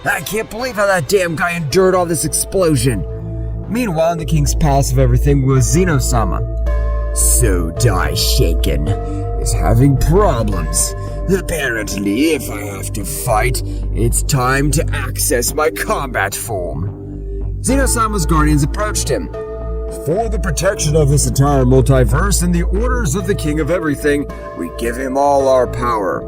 I can't believe how that damn guy endured all this explosion. Meanwhile, in the king's palace of everything was Zeno-sama. So Daishinkan is having problems. Apparently, if I have to fight, it's time to access my combat form. Zeno-sama's guardians approached him. For the protection of this entire multiverse and the orders of the King of Everything, we give him all our power.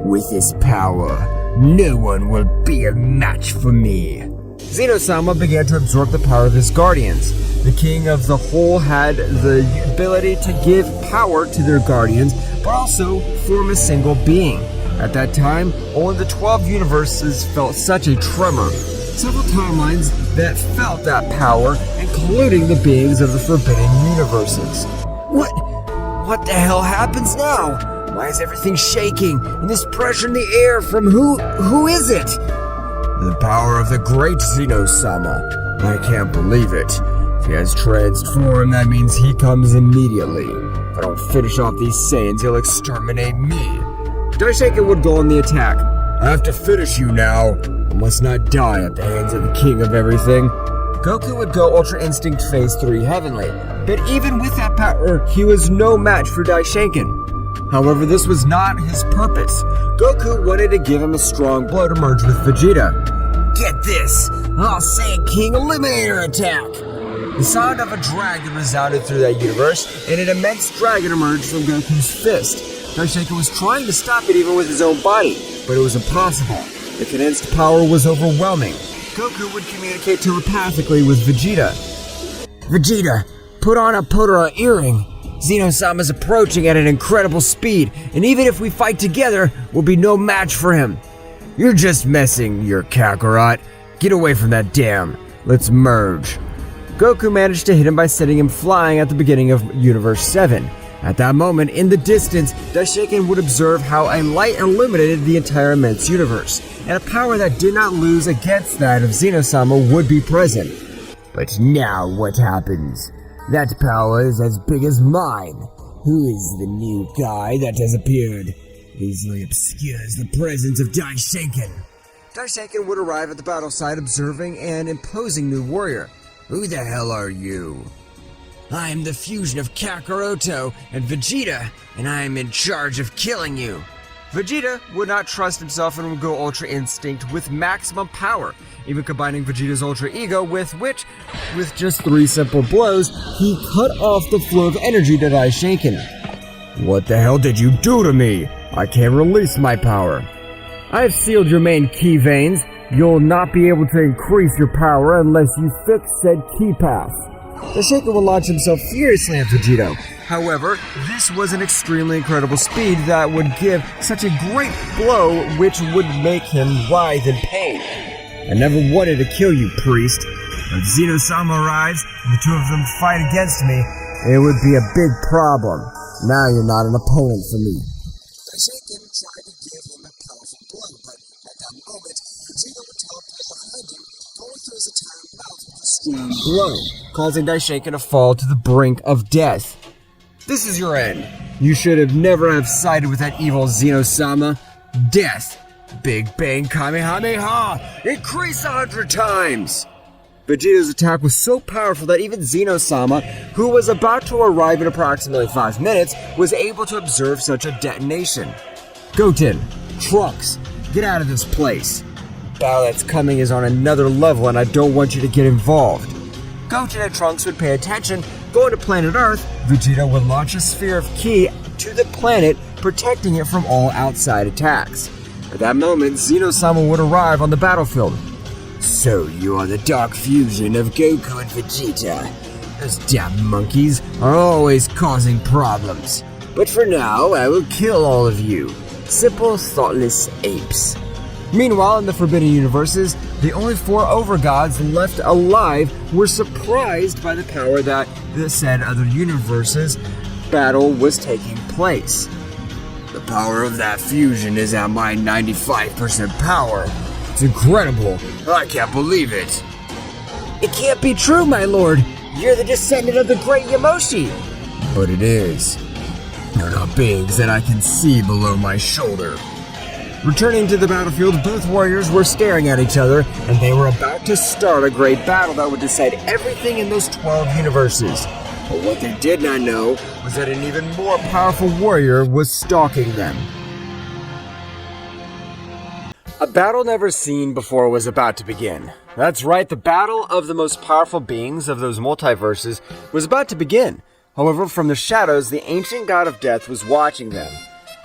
With this power, no one will be a match for me. Zeno-sama began to absorb the power of his guardians. The King of the Whole had the ability to give power to their guardians, but also form a single being. At that time, only the 12 universes felt such a tremor. Several timelines that felt that power, including the beings of the Forbidden Universes. What the hell happens now? Why is everything shaking? And this pressure in the air from who is it? The power of the great Zeno-sama. I can't believe it. If he has transformed, that means he comes immediately. If I don't finish off these Saiyans, he'll exterminate me. Daishinkan would go on the attack. I have to finish you now. I must not die at the hands of the King of Everything. Goku would go Ultra Instinct Phase 3 Heavenly, but even with that power, he was no match for Daishinkan. However, this was not his purpose. Goku wanted to give him a strong blow to merge with Vegeta. Get this! All Saiyan King Eliminator attack! The sound of a dragon resounded through that universe, and an immense dragon emerged from Goku's fist. Daishinkan was trying to stop it even with his own body, but it was impossible. The condensed power was overwhelming. Goku would communicate telepathically with Vegeta. Vegeta, put on a Potara earring. Zeno-sama's approaching at an incredible speed, and even if we fight together, we'll be no match for him. You're just messing, your Kakarot. Get away from that dam. Let's merge. Goku managed to hit him by sending him flying at the beginning of Universe 7. At that moment, in the distance, Daishinkan would observe how a light illuminated the entire immense universe, and a power that did not lose against that of Zeno-sama would be present. But now what happens? That power is as big as mine. Who is the new guy that has appeared? Easily obscures the presence of Daishinkan. Daishinkan would arrive at the battle site observing an imposing new warrior. Who the hell are you? I am the fusion of Kakaroto and Vegeta, and I am in charge of killing you. Vegeta would not trust himself and would go Ultra Instinct with maximum power, even combining Vegeta's Ultra Ego with which, with just 3 simple blows, he cut off the flow of energy to Daishinken. What the hell did you do to me? I can't release my power. I have sealed your main key veins. You'll not be able to increase your power unless you fix said key path. Daishinken will launch himself furiously at Vegeta. However, this was an extremely incredible speed that would give such a great blow which would make him writhe in pain. I never wanted to kill you, priest. If Zeno-sama arrives and the two of them fight against me, it would be a big problem. Now you're not an opponent for me. Daishinken tried to give him a powerful blow, but at that moment, Vegeta would teleport behind him, going through his entire mouth with a strong Blow, causing Daishinken to fall to the brink of death. This is your end. You should have never have sided with that evil Zeno-sama. Death. Big Bang Kamehameha! Increase 100 times! Vegeta's attack was so powerful that even Zeno-sama, who was about to arrive in approximately 5 minutes, was able to observe such a detonation. Goten, Trunks, get out of this place. The battle that's coming is on another level and I don't want you to get involved. Goten and Trunks would pay attention. Going to planet Earth, Vegeta would launch a sphere of ki to the planet, protecting it from all outside attacks. At that moment, Zeno-sama would arrive on the battlefield. So you are the dark fusion of Goku and Vegeta. Those damn monkeys are always causing problems. But for now, I will kill all of you. Simple, thoughtless apes. Meanwhile, in the Forbidden Universes, the only 4 overgods left alive were surprised by the power that the said other universes battle was taking place. The power of that fusion is at my 95% power. It's incredible. I can't believe it. It can't be true, my lord. You're the descendant of the great Yamoshi. But it is. They're not beings that I can see below my shoulder. Returning to the battlefield, both warriors were staring at each other, and they were about to start a great battle that would decide everything in those 12 universes. But what they did not know was that an even more powerful warrior was stalking them. A battle never seen before was about to begin. That's right, the battle of the most powerful beings of those multiverses was about to begin. However, from the shadows, the ancient god of death was watching them.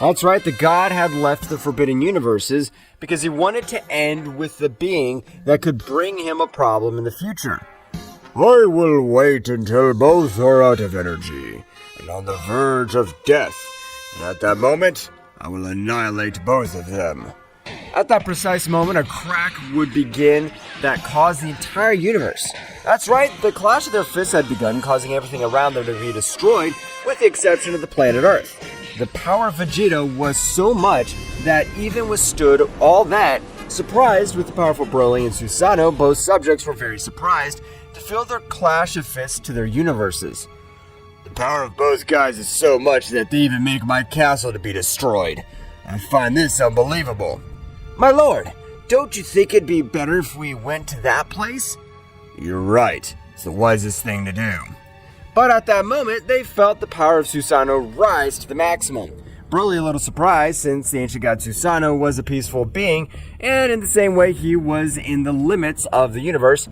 That's right, the god had left the Forbidden Universes because he wanted to end with the being that could bring him a problem in the future. I will wait until both are out of energy and on the verge of death. And at that moment, I will annihilate both of them. At that precise moment, a crack would begin that caused the entire universe. That's right, the clash of their fists had begun, causing everything around them to be destroyed, with the exception of the planet Earth. The power of Vegeta was so much that even withstood all that. Surprised with the powerful Broly and Susanoo, both subjects were very surprised to feel their clash of fists to their universes. The power of both guys is so much that they even make my castle to be destroyed. I find this unbelievable. My lord, don't you think it'd be better if we went to that place? You're right. It's the wisest thing to do. But at that moment, they felt the power of Susanoo rise to the maximum. Broly a little surprised since the ancient god Susanoo was a peaceful being, and in the same way he was in the limits of the universe,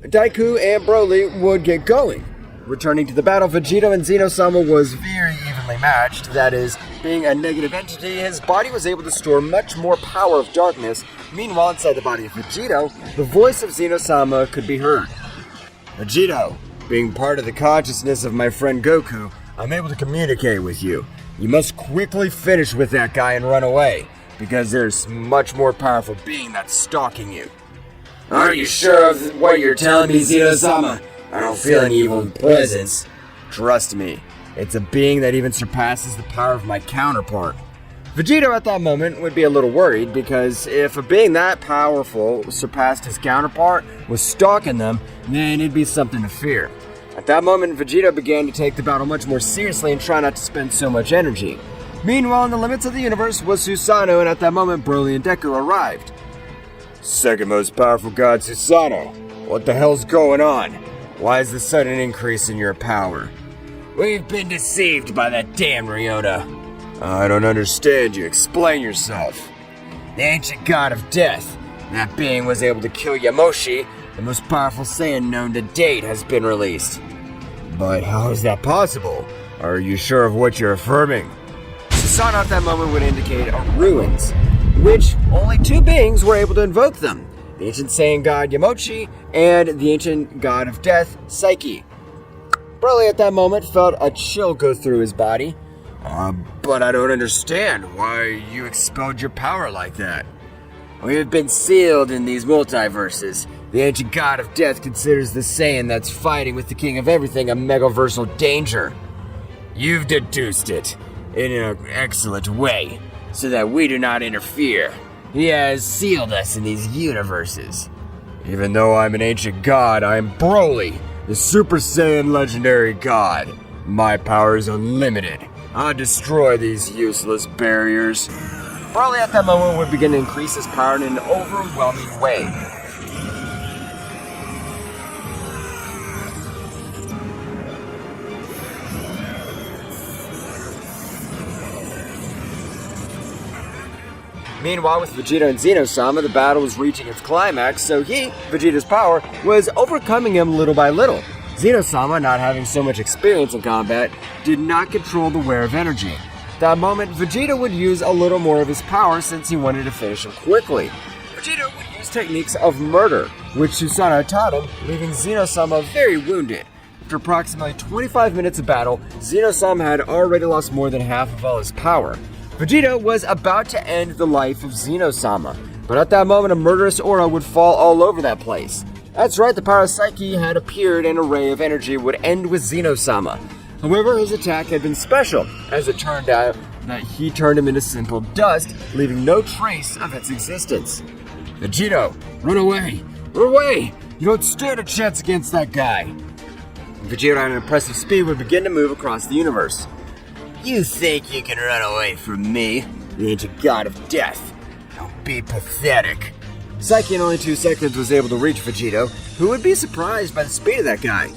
Daiku and Broly would get going. Returning to the battle, Vegeta and Zeno-sama was very evenly matched. That is, being a negative entity, his body was able to store much more power of darkness. Meanwhile, inside the body of Vegeta, the voice of Zeno-sama could be heard. Vegeta, being part of the consciousness of my friend Goku, I'm able to communicate with you. You must quickly finish with that guy and run away, because there's much more powerful being that's stalking you. Are you sure of what you're telling me, Zeno-sama? I don't feel any evil presence. Trust me, it's a being that even surpasses the power of my counterpart. Vegeta at that moment would be a little worried because if a being that powerful surpassed his counterpart, was stalking them, then it'd be something to fear. At that moment, Vegeta began to take the battle much more seriously and try not to spend so much energy. Meanwhile, in the limits of the universe was Susanoo, and at that moment, Broly and Deku arrived. Second most powerful god, Susanoo. What the hell's going on? Why is the sudden increase in your power? We've been deceived by that damn Ryota. I don't understand you. Explain yourself. The ancient god of death. That being was able to kill Yamoshi, the most powerful Saiyan known to date, has been released. But how is that possible? Are you sure of what you're affirming? Susanoo at that moment would indicate a ruins, which only two beings were able to invoke them. The ancient Saiyan god Yamoshi and the ancient god of death, Psyche. Broly at that moment felt a chill go through his body. But I don't understand why you expelled your power like that. We have been sealed in these multiverses. The ancient god of death considers the Saiyan that's fighting with the king of everything a megaversal danger. You've deduced it in an excellent way, so that we do not interfere. He has sealed us in these universes. Even though I'm an ancient god, I am Broly, the Super Saiyan legendary god. My power is unlimited. I'll destroy these useless barriers. Broly at that moment would begin to increase his power in an overwhelming way. Meanwhile, with Vegeta and Zeno-sama, the battle was reaching its climax, so Vegeta's power, was overcoming him little by little. Zeno-sama, not having so much experience in combat, did not control the wear of energy. At that moment, Vegeta would use a little more of his power since he wanted to finish him quickly. Vegeta would use techniques of murder, which Susanoo taught him, leaving Zeno-sama very wounded. After approximately 25 minutes of battle, Zeno-sama had already lost more than half of all his power. Vegeta was about to end the life of Zeno-sama, but at that moment a murderous aura would fall all over that place. That's right, the power of Psyche had appeared and a ray of energy would end with Zeno-sama. However, his attack had been special, as it turned out that he turned him into simple dust, leaving no trace of its existence. Vegeta, run away! Run away! You don't stand a chance against that guy! Vegeta at an impressive speed would begin to move across the universe. You think you can run away from me, the ancient god of death? Don't be pathetic. Psyche in only 2 seconds was able to reach Vegeta, who would be surprised by the speed of that guy.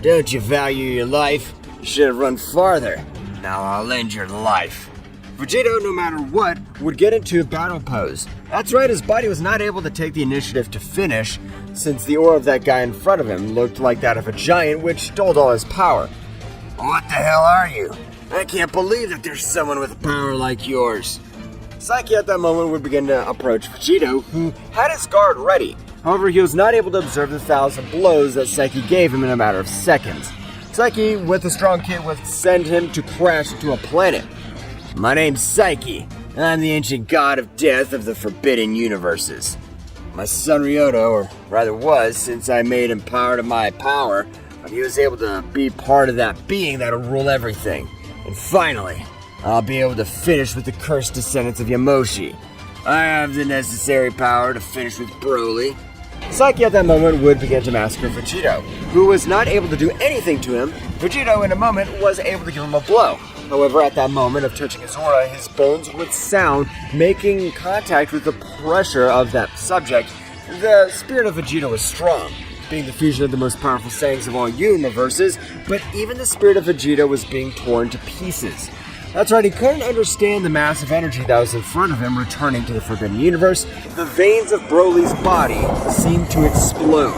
Don't you value your life? You should have run farther. Now I'll end your life. Vegeta, no matter what, would get into a battle pose. That's right, his body was not able to take the initiative to finish, since the aura of that guy in front of him looked like that of a giant, which stole all his power. What the hell are you? I can't believe that there's someone with power like yours. Psyche at that moment would begin to approach Vegeta, who had his guard ready. However, he was not able to observe the 1,000 blows that Psyche gave him in a matter of seconds. Psyche, with a strong kick, would send him to crash into a planet. My name's Psyche, and I'm the ancient god of death of the Forbidden Universes. My son Ryoto, or rather was, since I made him power to my power, but he was able to be part of that being that'll rule everything. And finally, I'll be able to finish with the cursed descendants of Yamoshi. I have the necessary power to finish with Broly. Psyche at that moment would begin to massacre Vegeta, who was not able to do anything to him. Vegeta in a moment was able to give him a blow. However, at that moment of touching his aura, his bones would sound, making contact with the pressure of that subject. The spirit of Vegeta was strong, being the fusion of the most powerful Saiyans of all universes, but even the spirit of Vegeta was being torn to pieces. That's right, he couldn't understand the massive energy that was in front of him returning to the Forbidden Universe. The veins of Broly's body seemed to explode.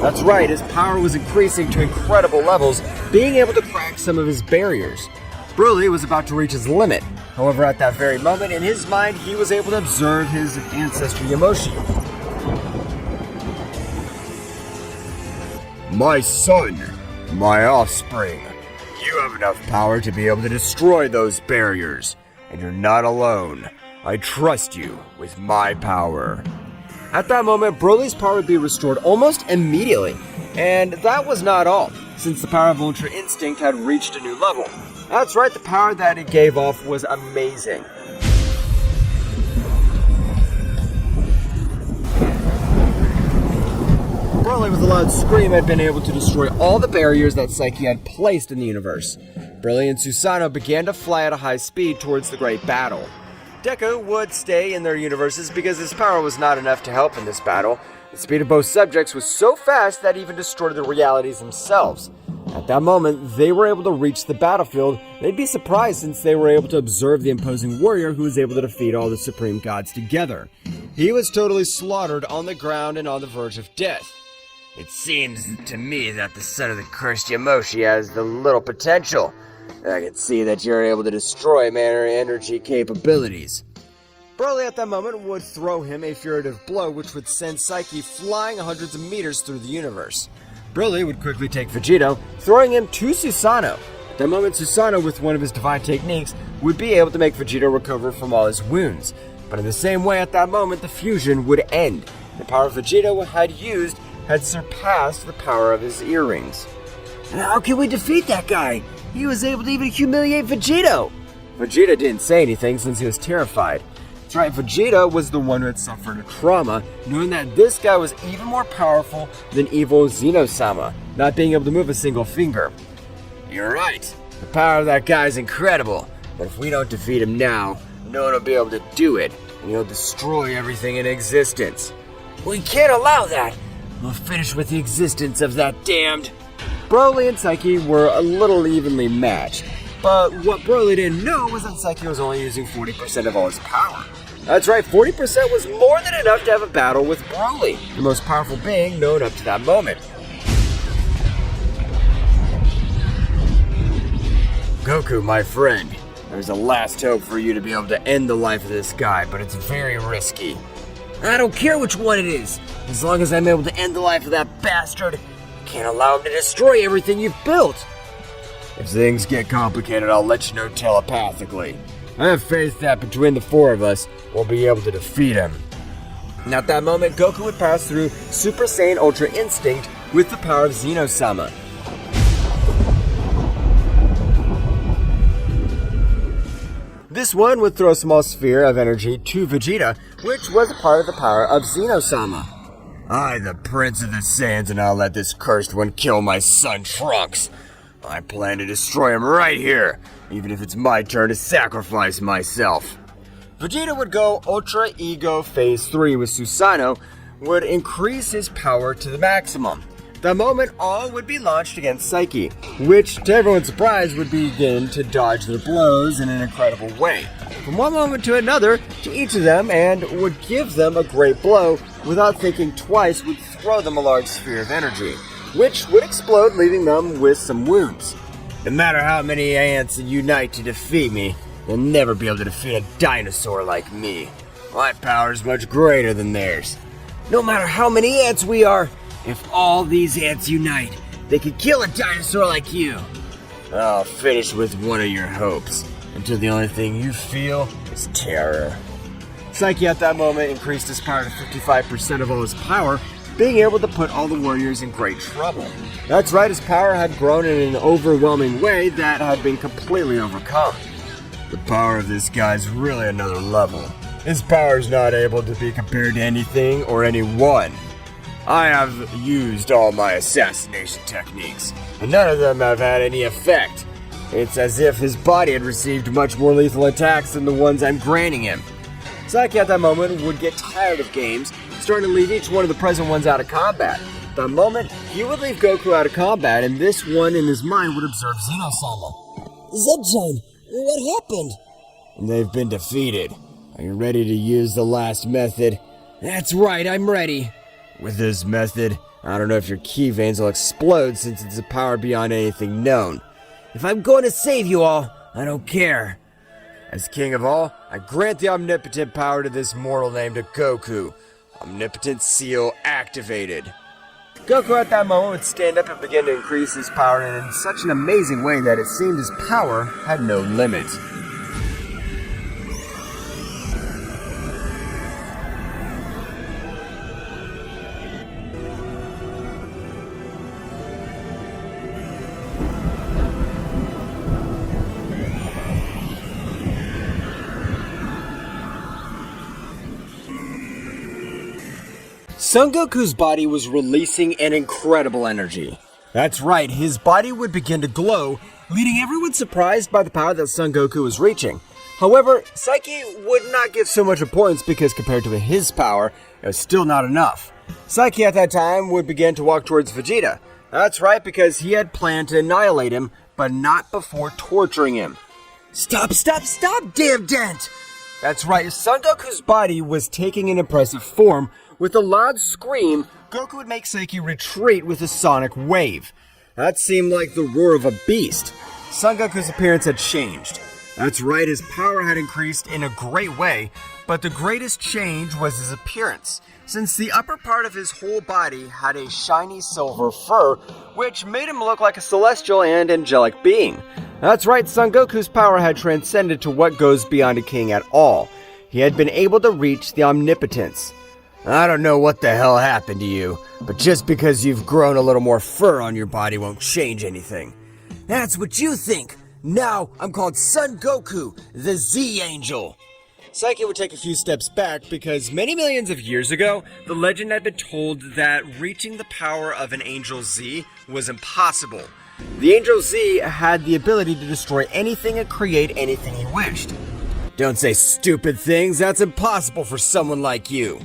That's right, his power was increasing to incredible levels, being able to crack some of his barriers. Broly was about to reach his limit. However, at that very moment, in his mind, he was able to observe his ancestor Yamoshi. My son, my offspring, you have enough power to be able to destroy those barriers, and you're not alone. I trust you with my power. At that moment, Broly's power would be restored almost immediately, and that was not all, since the power of Ultra Instinct had reached a new level. That's right, the power that it gave off was amazing. Broly, with a loud scream, had been able to destroy all the barriers that Psyche had placed in the universe. Broly and Susanoo began to fly at a high speed towards the great battle. Deku would stay in their universes because his power was not enough to help in this battle. The speed of both subjects was so fast that it even destroyed the realities themselves. At At that moment, they were able to reach the battlefield. They'd be surprised since they were able to observe the imposing warrior who was able to defeat all the supreme gods together. He was totally slaughtered on the ground and on the verge of death. It seems to me that the son of the cursed Yamoshi has the little potential. I can see that you're able to destroy mana energy capabilities. Broly at that moment would throw him a furtive blow which would send Psyche flying hundreds of meters through the universe. Broly would quickly take Vegito, throwing him to Susanoo. At that moment, Susanoo, with one of his divine techniques, would be able to make Vegito recover from all his wounds. But in the same way, at that moment, the fusion would end. The power Vegito had used had surpassed the power of his earrings. And how can we defeat that guy? He was able to even humiliate Vegito! Vegeta didn't say anything since he was terrified. That's right, Vegeta was the one who had suffered a trauma, knowing that this guy was even more powerful than evil Zeno-sama, not being able to move a single finger. You're right, the power of that guy is incredible, but if we don't defeat him now, no one will be able to do it, and he'll destroy everything in existence. We can't allow that! We'll finish with the existence of that damned... Broly and Psyche were a little evenly matched, but what Broly didn't know was that Psyche was only using 40% of all his power. That's right, 40% was more than enough to have a battle with Broly, the most powerful being known up to that moment. Goku, my friend, there's a last hope for you to be able to end the life of this guy, but it's very risky. I don't care which one it is, as long as I'm able to end the life of that bastard. I can't allow him to destroy everything you've built. If things get complicated, I'll let you know telepathically. I have faith that between the four of us, we'll be able to defeat him. And at that moment, Goku would pass through Super Saiyan Ultra Instinct with the power of Zeno-sama. This one would throw a small sphere of energy to Vegeta, which was a part of the power of Zeno-sama. I, the Prince of the Saiyans, and I'll let this cursed one kill my son Trunks. I plan to destroy him right here, even if it's my turn to sacrifice myself. Vegeta would go Ultra Ego Phase 3 with Susanoo, would increase his power to the maximum. The moment all would be launched against Psyche, which, to everyone's surprise, would begin to dodge their blows in an incredible way. From one moment to another, to each of them, and would give them a great blow, without thinking twice, would throw them a large sphere of energy, which would explode, leaving them with some wounds. No matter how many ants unite to defeat me, they'll never be able to defeat a dinosaur like me. My power is much greater than theirs. No matter how many ants we are, if all these ants unite, they could kill a dinosaur like you. I'll finish with one of your hopes, until the only thing you feel is terror. Psyche at that moment increased his power to 55% of all his power, being able to put all the warriors in great trouble. That's right, his power had grown in an overwhelming way that had been completely overcome. The power of this guy is really another level. His power is not able to be compared to anything or anyone. I have used all my assassination techniques, and none of them have had any effect. It's as if his body had received much more lethal attacks than the ones I'm granting him. Psyche at that moment would get tired of games, starting to leave each one of the present ones out of combat. At that moment, he would leave Goku out of combat, and this one in his mind would observe Zeno-sama. Zeb-san, what happened? They've been defeated. Are you ready to use the last method? That's right, I'm ready. With this method, I don't know if your key veins will explode since it's a power beyond anything known. If I'm going to save you all, I don't care. As king of all, I grant the omnipotent power to this mortal named Goku. Omnipotent seal activated. Goku at that moment would stand up and begin to increase his power in such an amazing way that it seemed his power had no limit. Son Goku's body was releasing an incredible energy. That's right, his body would begin to glow, leaving everyone surprised by the power that Son Goku was reaching. However, Psyche would not give so much importance because compared to his power, it was still not enough. Psyche at that time would begin to walk towards Vegeta. That's right, because he had planned to annihilate him, but not before torturing him. Stop, damn Dent! That's right, Son Goku's body was taking an impressive form. With a loud scream, Goku would make Saiki retreat with a sonic wave. That seemed like the roar of a beast. Son Goku's appearance had changed. That's right, his power had increased in a great way, but the greatest change was his appearance, since the upper part of his whole body had a shiny silver fur, which made him look like a celestial and angelic being. That's right, Son Goku's power had transcended to what goes beyond a king at all. He had been able to reach the omnipotence. I don't know what the hell happened to you, but just because you've grown a little more fur on your body won't change anything. That's what you think. Now I'm called Son Goku, the Z-Angel. Saiki would take a few steps back because many millions of years ago, the legend had been told that reaching the power of an Angel Z was impossible. The Angel Z had the ability to destroy anything and create anything he wished. Don't say stupid things, that's impossible for someone like you.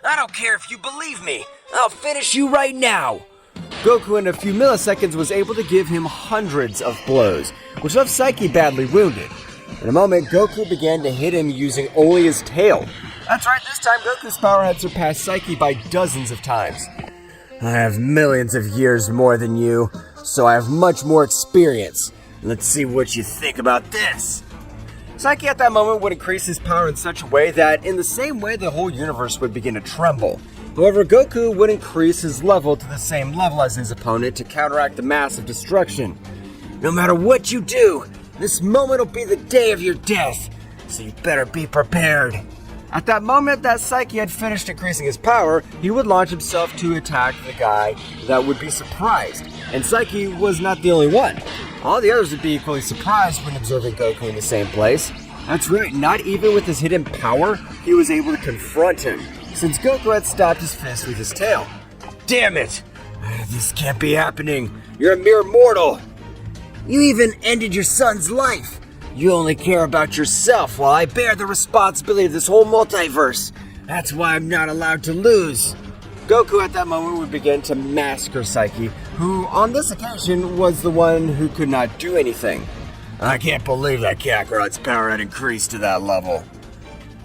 I don't care if you believe me, I'll finish you right now. Goku in a few milliseconds was able to give him hundreds of blows, which left Saiki badly wounded. In a moment, Goku began to hit him using only his tail. That's right, this time Goku's power had surpassed Saiki by dozens of times. I have millions of years more than you, so I have much more experience. Let's see what you think about this. Saiki at that moment would increase his power in such a way that in the same way the whole universe would begin to tremble. However, Goku would increase his level to the same level as his opponent to counteract the massive destruction. No matter what you do, this moment will be the day of your death, so you better be prepared. At that moment that Saiki had finished increasing his power, he would launch himself to attack the guy that would be surprised. And Saiki was not the only one. All the others would be equally surprised when observing Goku in the same place. That's right, not even with his hidden power, he was able to confront him, since Goku had stopped his fist with his tail. Damn it! This can't be happening. You're a mere mortal. You even ended your son's life. You only care about yourself while I bear the responsibility of this whole multiverse. That's why I'm not allowed to lose. Goku at that moment would begin to massacre Saiki, who on this occasion was the one who could not do anything. I can't believe that Kakarot's power had increased to that level.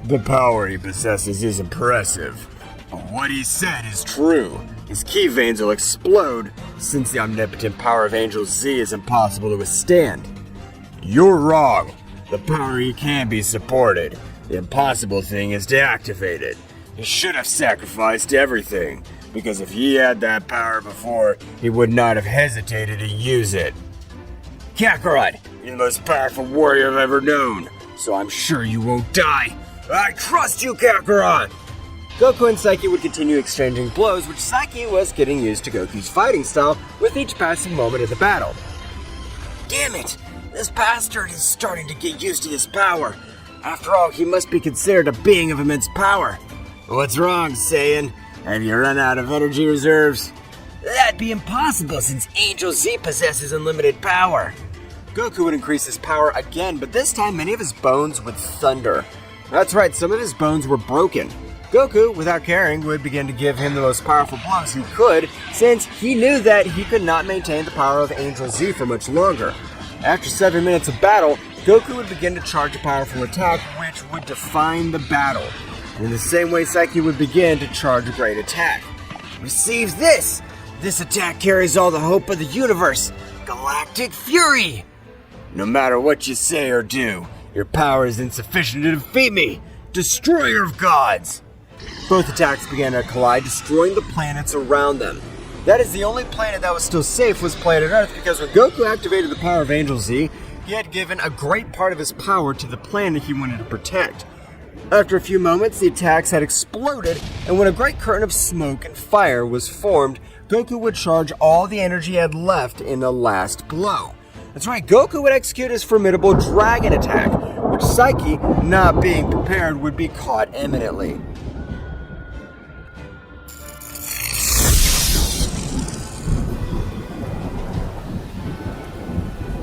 The power he possesses is impressive, but what he said is true. His ki veins will explode, since the omnipotent power of Angel Z is impossible to withstand. You're wrong. The power can be supported. The impossible thing is to activate it. He should have sacrificed everything, because if he had that power before, he would not have hesitated to use it. Kakarot, you're the most powerful warrior I've ever known, so I'm sure you won't die. I trust you, Kakarot! Goku and Saiki would continue exchanging blows, which Saiki was getting used to Goku's fighting style with each passing moment of the battle. Damn it! This bastard is starting to get used to his power. After all, he must be considered a being of immense power. What's wrong, Saiyan? Have you run out of energy reserves? That'd be impossible since Angel Z possesses unlimited power. Goku would increase his power again, but this time many of his bones would thunder. That's right, some of his bones were broken. Goku, without caring, would begin to give him the most powerful blows he could, since he knew that he could not maintain the power of Angel Z for much longer. After 7 minutes of battle, Goku would begin to charge a powerful attack which would define the battle. And in the same way, Saiki would begin to charge a great attack. Receive this! This attack carries all the hope of the universe! Galactic Fury! No matter what you say or do, your power is insufficient to defeat me! Destroyer of gods! Both attacks began to collide, destroying the planets around them. That is, the only planet that was still safe was planet Earth, because when Goku activated the power of Angel Z, he had given a great part of his power to the planet he wanted to protect. After a few moments, the attacks had exploded, and when a great curtain of smoke and fire was formed, Goku would charge all the energy he had left in the last blow. That's right, Goku would execute his formidable dragon attack, which Saiki, not being prepared, would be caught imminently.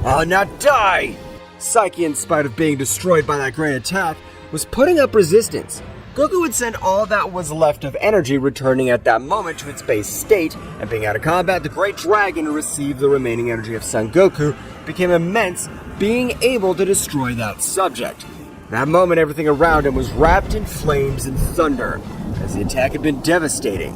I'll not die! Saiki, in spite of being destroyed by that great attack, was putting up resistance. Goku would send all that was left of energy returning at that moment to its base state, and being out of combat, the Great Dragon who received the remaining energy of Son Goku became immense, being able to destroy that subject. That moment, everything around him was wrapped in flames and thunder, as the attack had been devastating.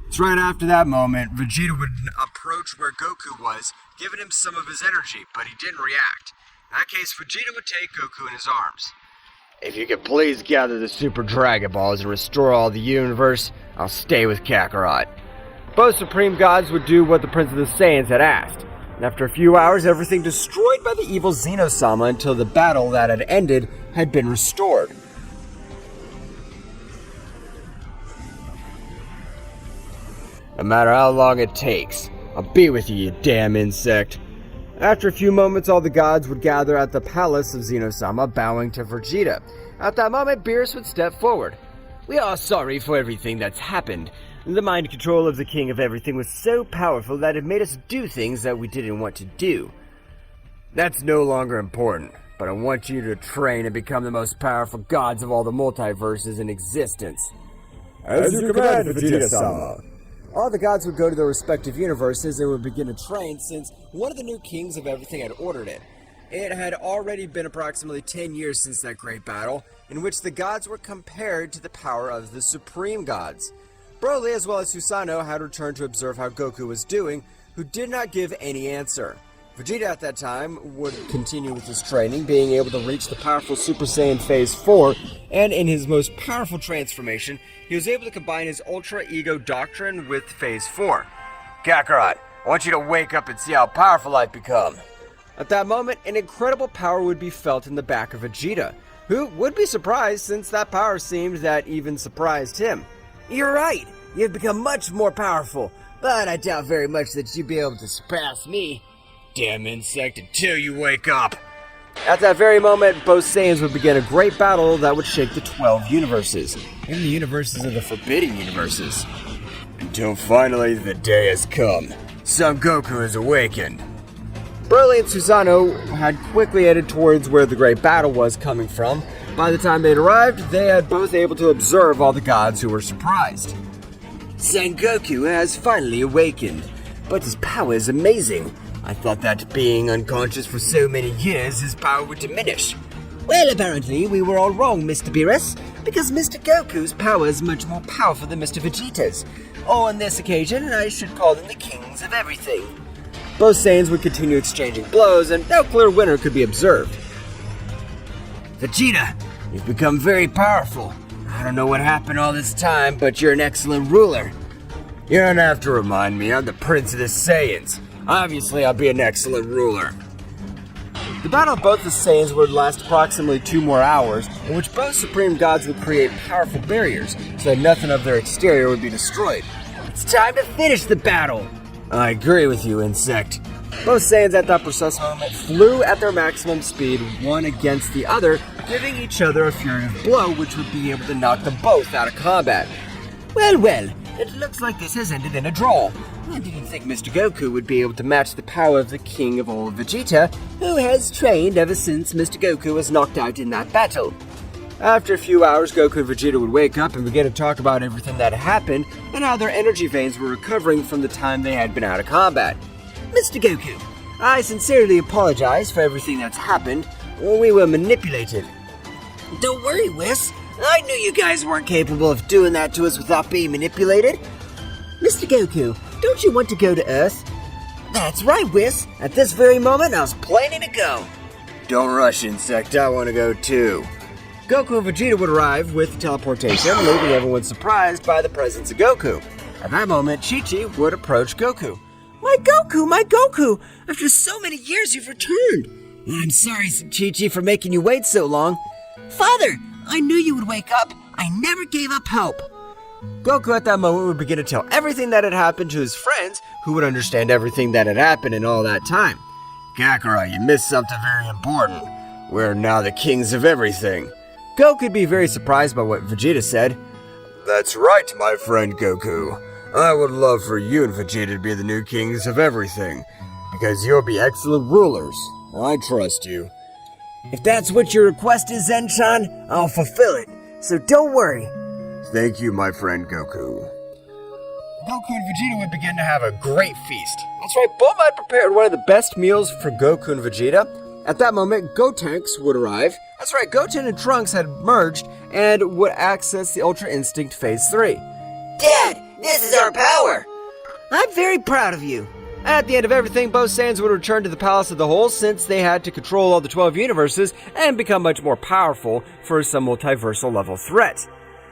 It's right after that moment, Vegeta would approach where Goku was, giving him some of his energy, but he didn't react. In that case, Vegeta would take Goku in his arms. If you could please gather the Super Dragon Balls and restore all the universe, I'll stay with Kakarot. Both Supreme Gods would do what the Prince of the Saiyans had asked. And after a few hours, everything destroyed by the evil Zeno-sama until the battle that had ended had been restored. No matter how long it takes, I'll be with you, you damn insect. After a few moments, all the gods would gather at the palace of Zeno-sama, bowing to Vegeta. At that moment, Beerus would step forward. We are sorry for everything that's happened. The mind control of the King of Everything was so powerful that it made us do things that we didn't want to do. That's no longer important, but I want you to train and become the most powerful gods of all the multiverses in existence. As you command, Vegeta-sama. All the gods would go to their respective universes and would begin to train since one of the new kings of everything had ordered it. It had already been approximately 10 years since that great battle, in which the gods were compared to the power of the supreme gods. Broly, as well as Susanoo, had returned to observe how Goku was doing, who did not give any answer. Vegeta at that time would continue with his training, being able to reach the powerful Super Saiyan Phase 4, and in his most powerful transformation, he was able to combine his Ultra Ego Doctrine with Phase 4. Kakarot, I want you to wake up and see how powerful I've become. At that moment, an incredible power would be felt in the back of Vegeta, who would be surprised since that power seemed that even surprised him. You're right, you've become much more powerful, but I doubt very much that you'd be able to surpass me. Damn insect, until you wake up. At that very moment, both Saiyans would begin a great battle that would shake the 12 universes, even the universes of the Forbidden Universes. Until finally the day has come. Son Goku is awakened. Broly and Susanoo had quickly headed towards where the great battle was coming from. By the time they'd arrived, they had both able to observe all the gods who were surprised. Son Goku has finally awakened, but his power is amazing. I thought that being unconscious for so many years, his power would diminish. Well, apparently we were all wrong, Mr. Beerus, because Mr. Goku's power is much more powerful than Mr. Vegeta's. On this occasion, I should call them the kings of everything. Both Saiyans would continue exchanging blows, and no clear winner could be observed. Vegeta, you've become very powerful. I don't know what happened all this time, but you're an excellent ruler. You don't have to remind me, I'm the Prince of the Saiyans. Obviously, I'll be an excellent ruler. The battle of both the Saiyans would last approximately 2 more hours, in which both Supreme Gods would create powerful barriers, so that nothing of their exterior would be destroyed. It's time to finish the battle! I agree with you, insect. Both Saiyans at that precise moment flew at their maximum speed, one against the other, giving each other a furious blow which would be able to knock them both out of combat. Well, it looks like this has ended in a draw. I didn't think Mr. Goku would be able to match the power of the king of all Vegeta, who has trained ever since Mr. Goku was knocked out in that battle. After a few hours, Goku and Vegeta would wake up and begin to talk about everything that happened and how their energy veins were recovering from the time they had been out of combat. Mr. Goku, I sincerely apologize for everything that's happened. We were manipulated. Don't worry, Whis. I knew you guys weren't capable of doing that to us without being manipulated. Mr. Goku, don't you want to go to Earth? That's right, Whis. At this very moment, I was planning to go. Don't rush, insect. I want to go too. Goku and Vegeta would arrive with teleportation, leaving everyone surprised by the presence of Goku. At that moment, Chi-Chi would approach Goku. My Goku! After so many years, you've returned. I'm sorry, Chi-Chi, for making you wait so long. Father, I knew you would wake up. I never gave up hope. Goku at that moment would begin to tell everything that had happened to his friends, who would understand everything that had happened in all that time. Kakarot, you missed something very important. We're now the kings of everything. Goku would be very surprised by what Vegeta said. That's right, my friend Goku. I would love for you and Vegeta to be the new kings of everything, because you'll be excellent rulers. I trust you. If that's what your request is, Zen-chan, I'll fulfill it. So don't worry. Thank you, my friend Goku. Goku and Vegeta would begin to have a great feast. That's right, Bulma had prepared one of the best meals for Goku and Vegeta. At that moment, Gotenks would arrive. That's right, Goten and Trunks had merged and would access the Ultra Instinct Phase 3. Dad, this is our power! I'm very proud of you. At the end of everything, both Saiyans would return to the Palace of the Whole since they had to control all the 12 universes and become much more powerful for some multiversal level threat.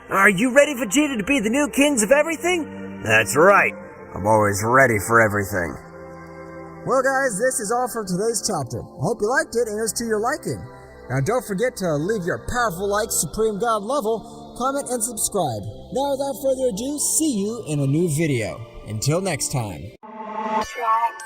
Are you ready, Vegeta, to be the new kings of everything? That's right. I'm always ready for everything. Well, guys, this is all for today's chapter. I hope you liked it and it was to your liking. Now, don't forget to leave your powerful like Supreme God level, comment, and subscribe. Now, without further ado, see you in a new video. Until next time. Dragon.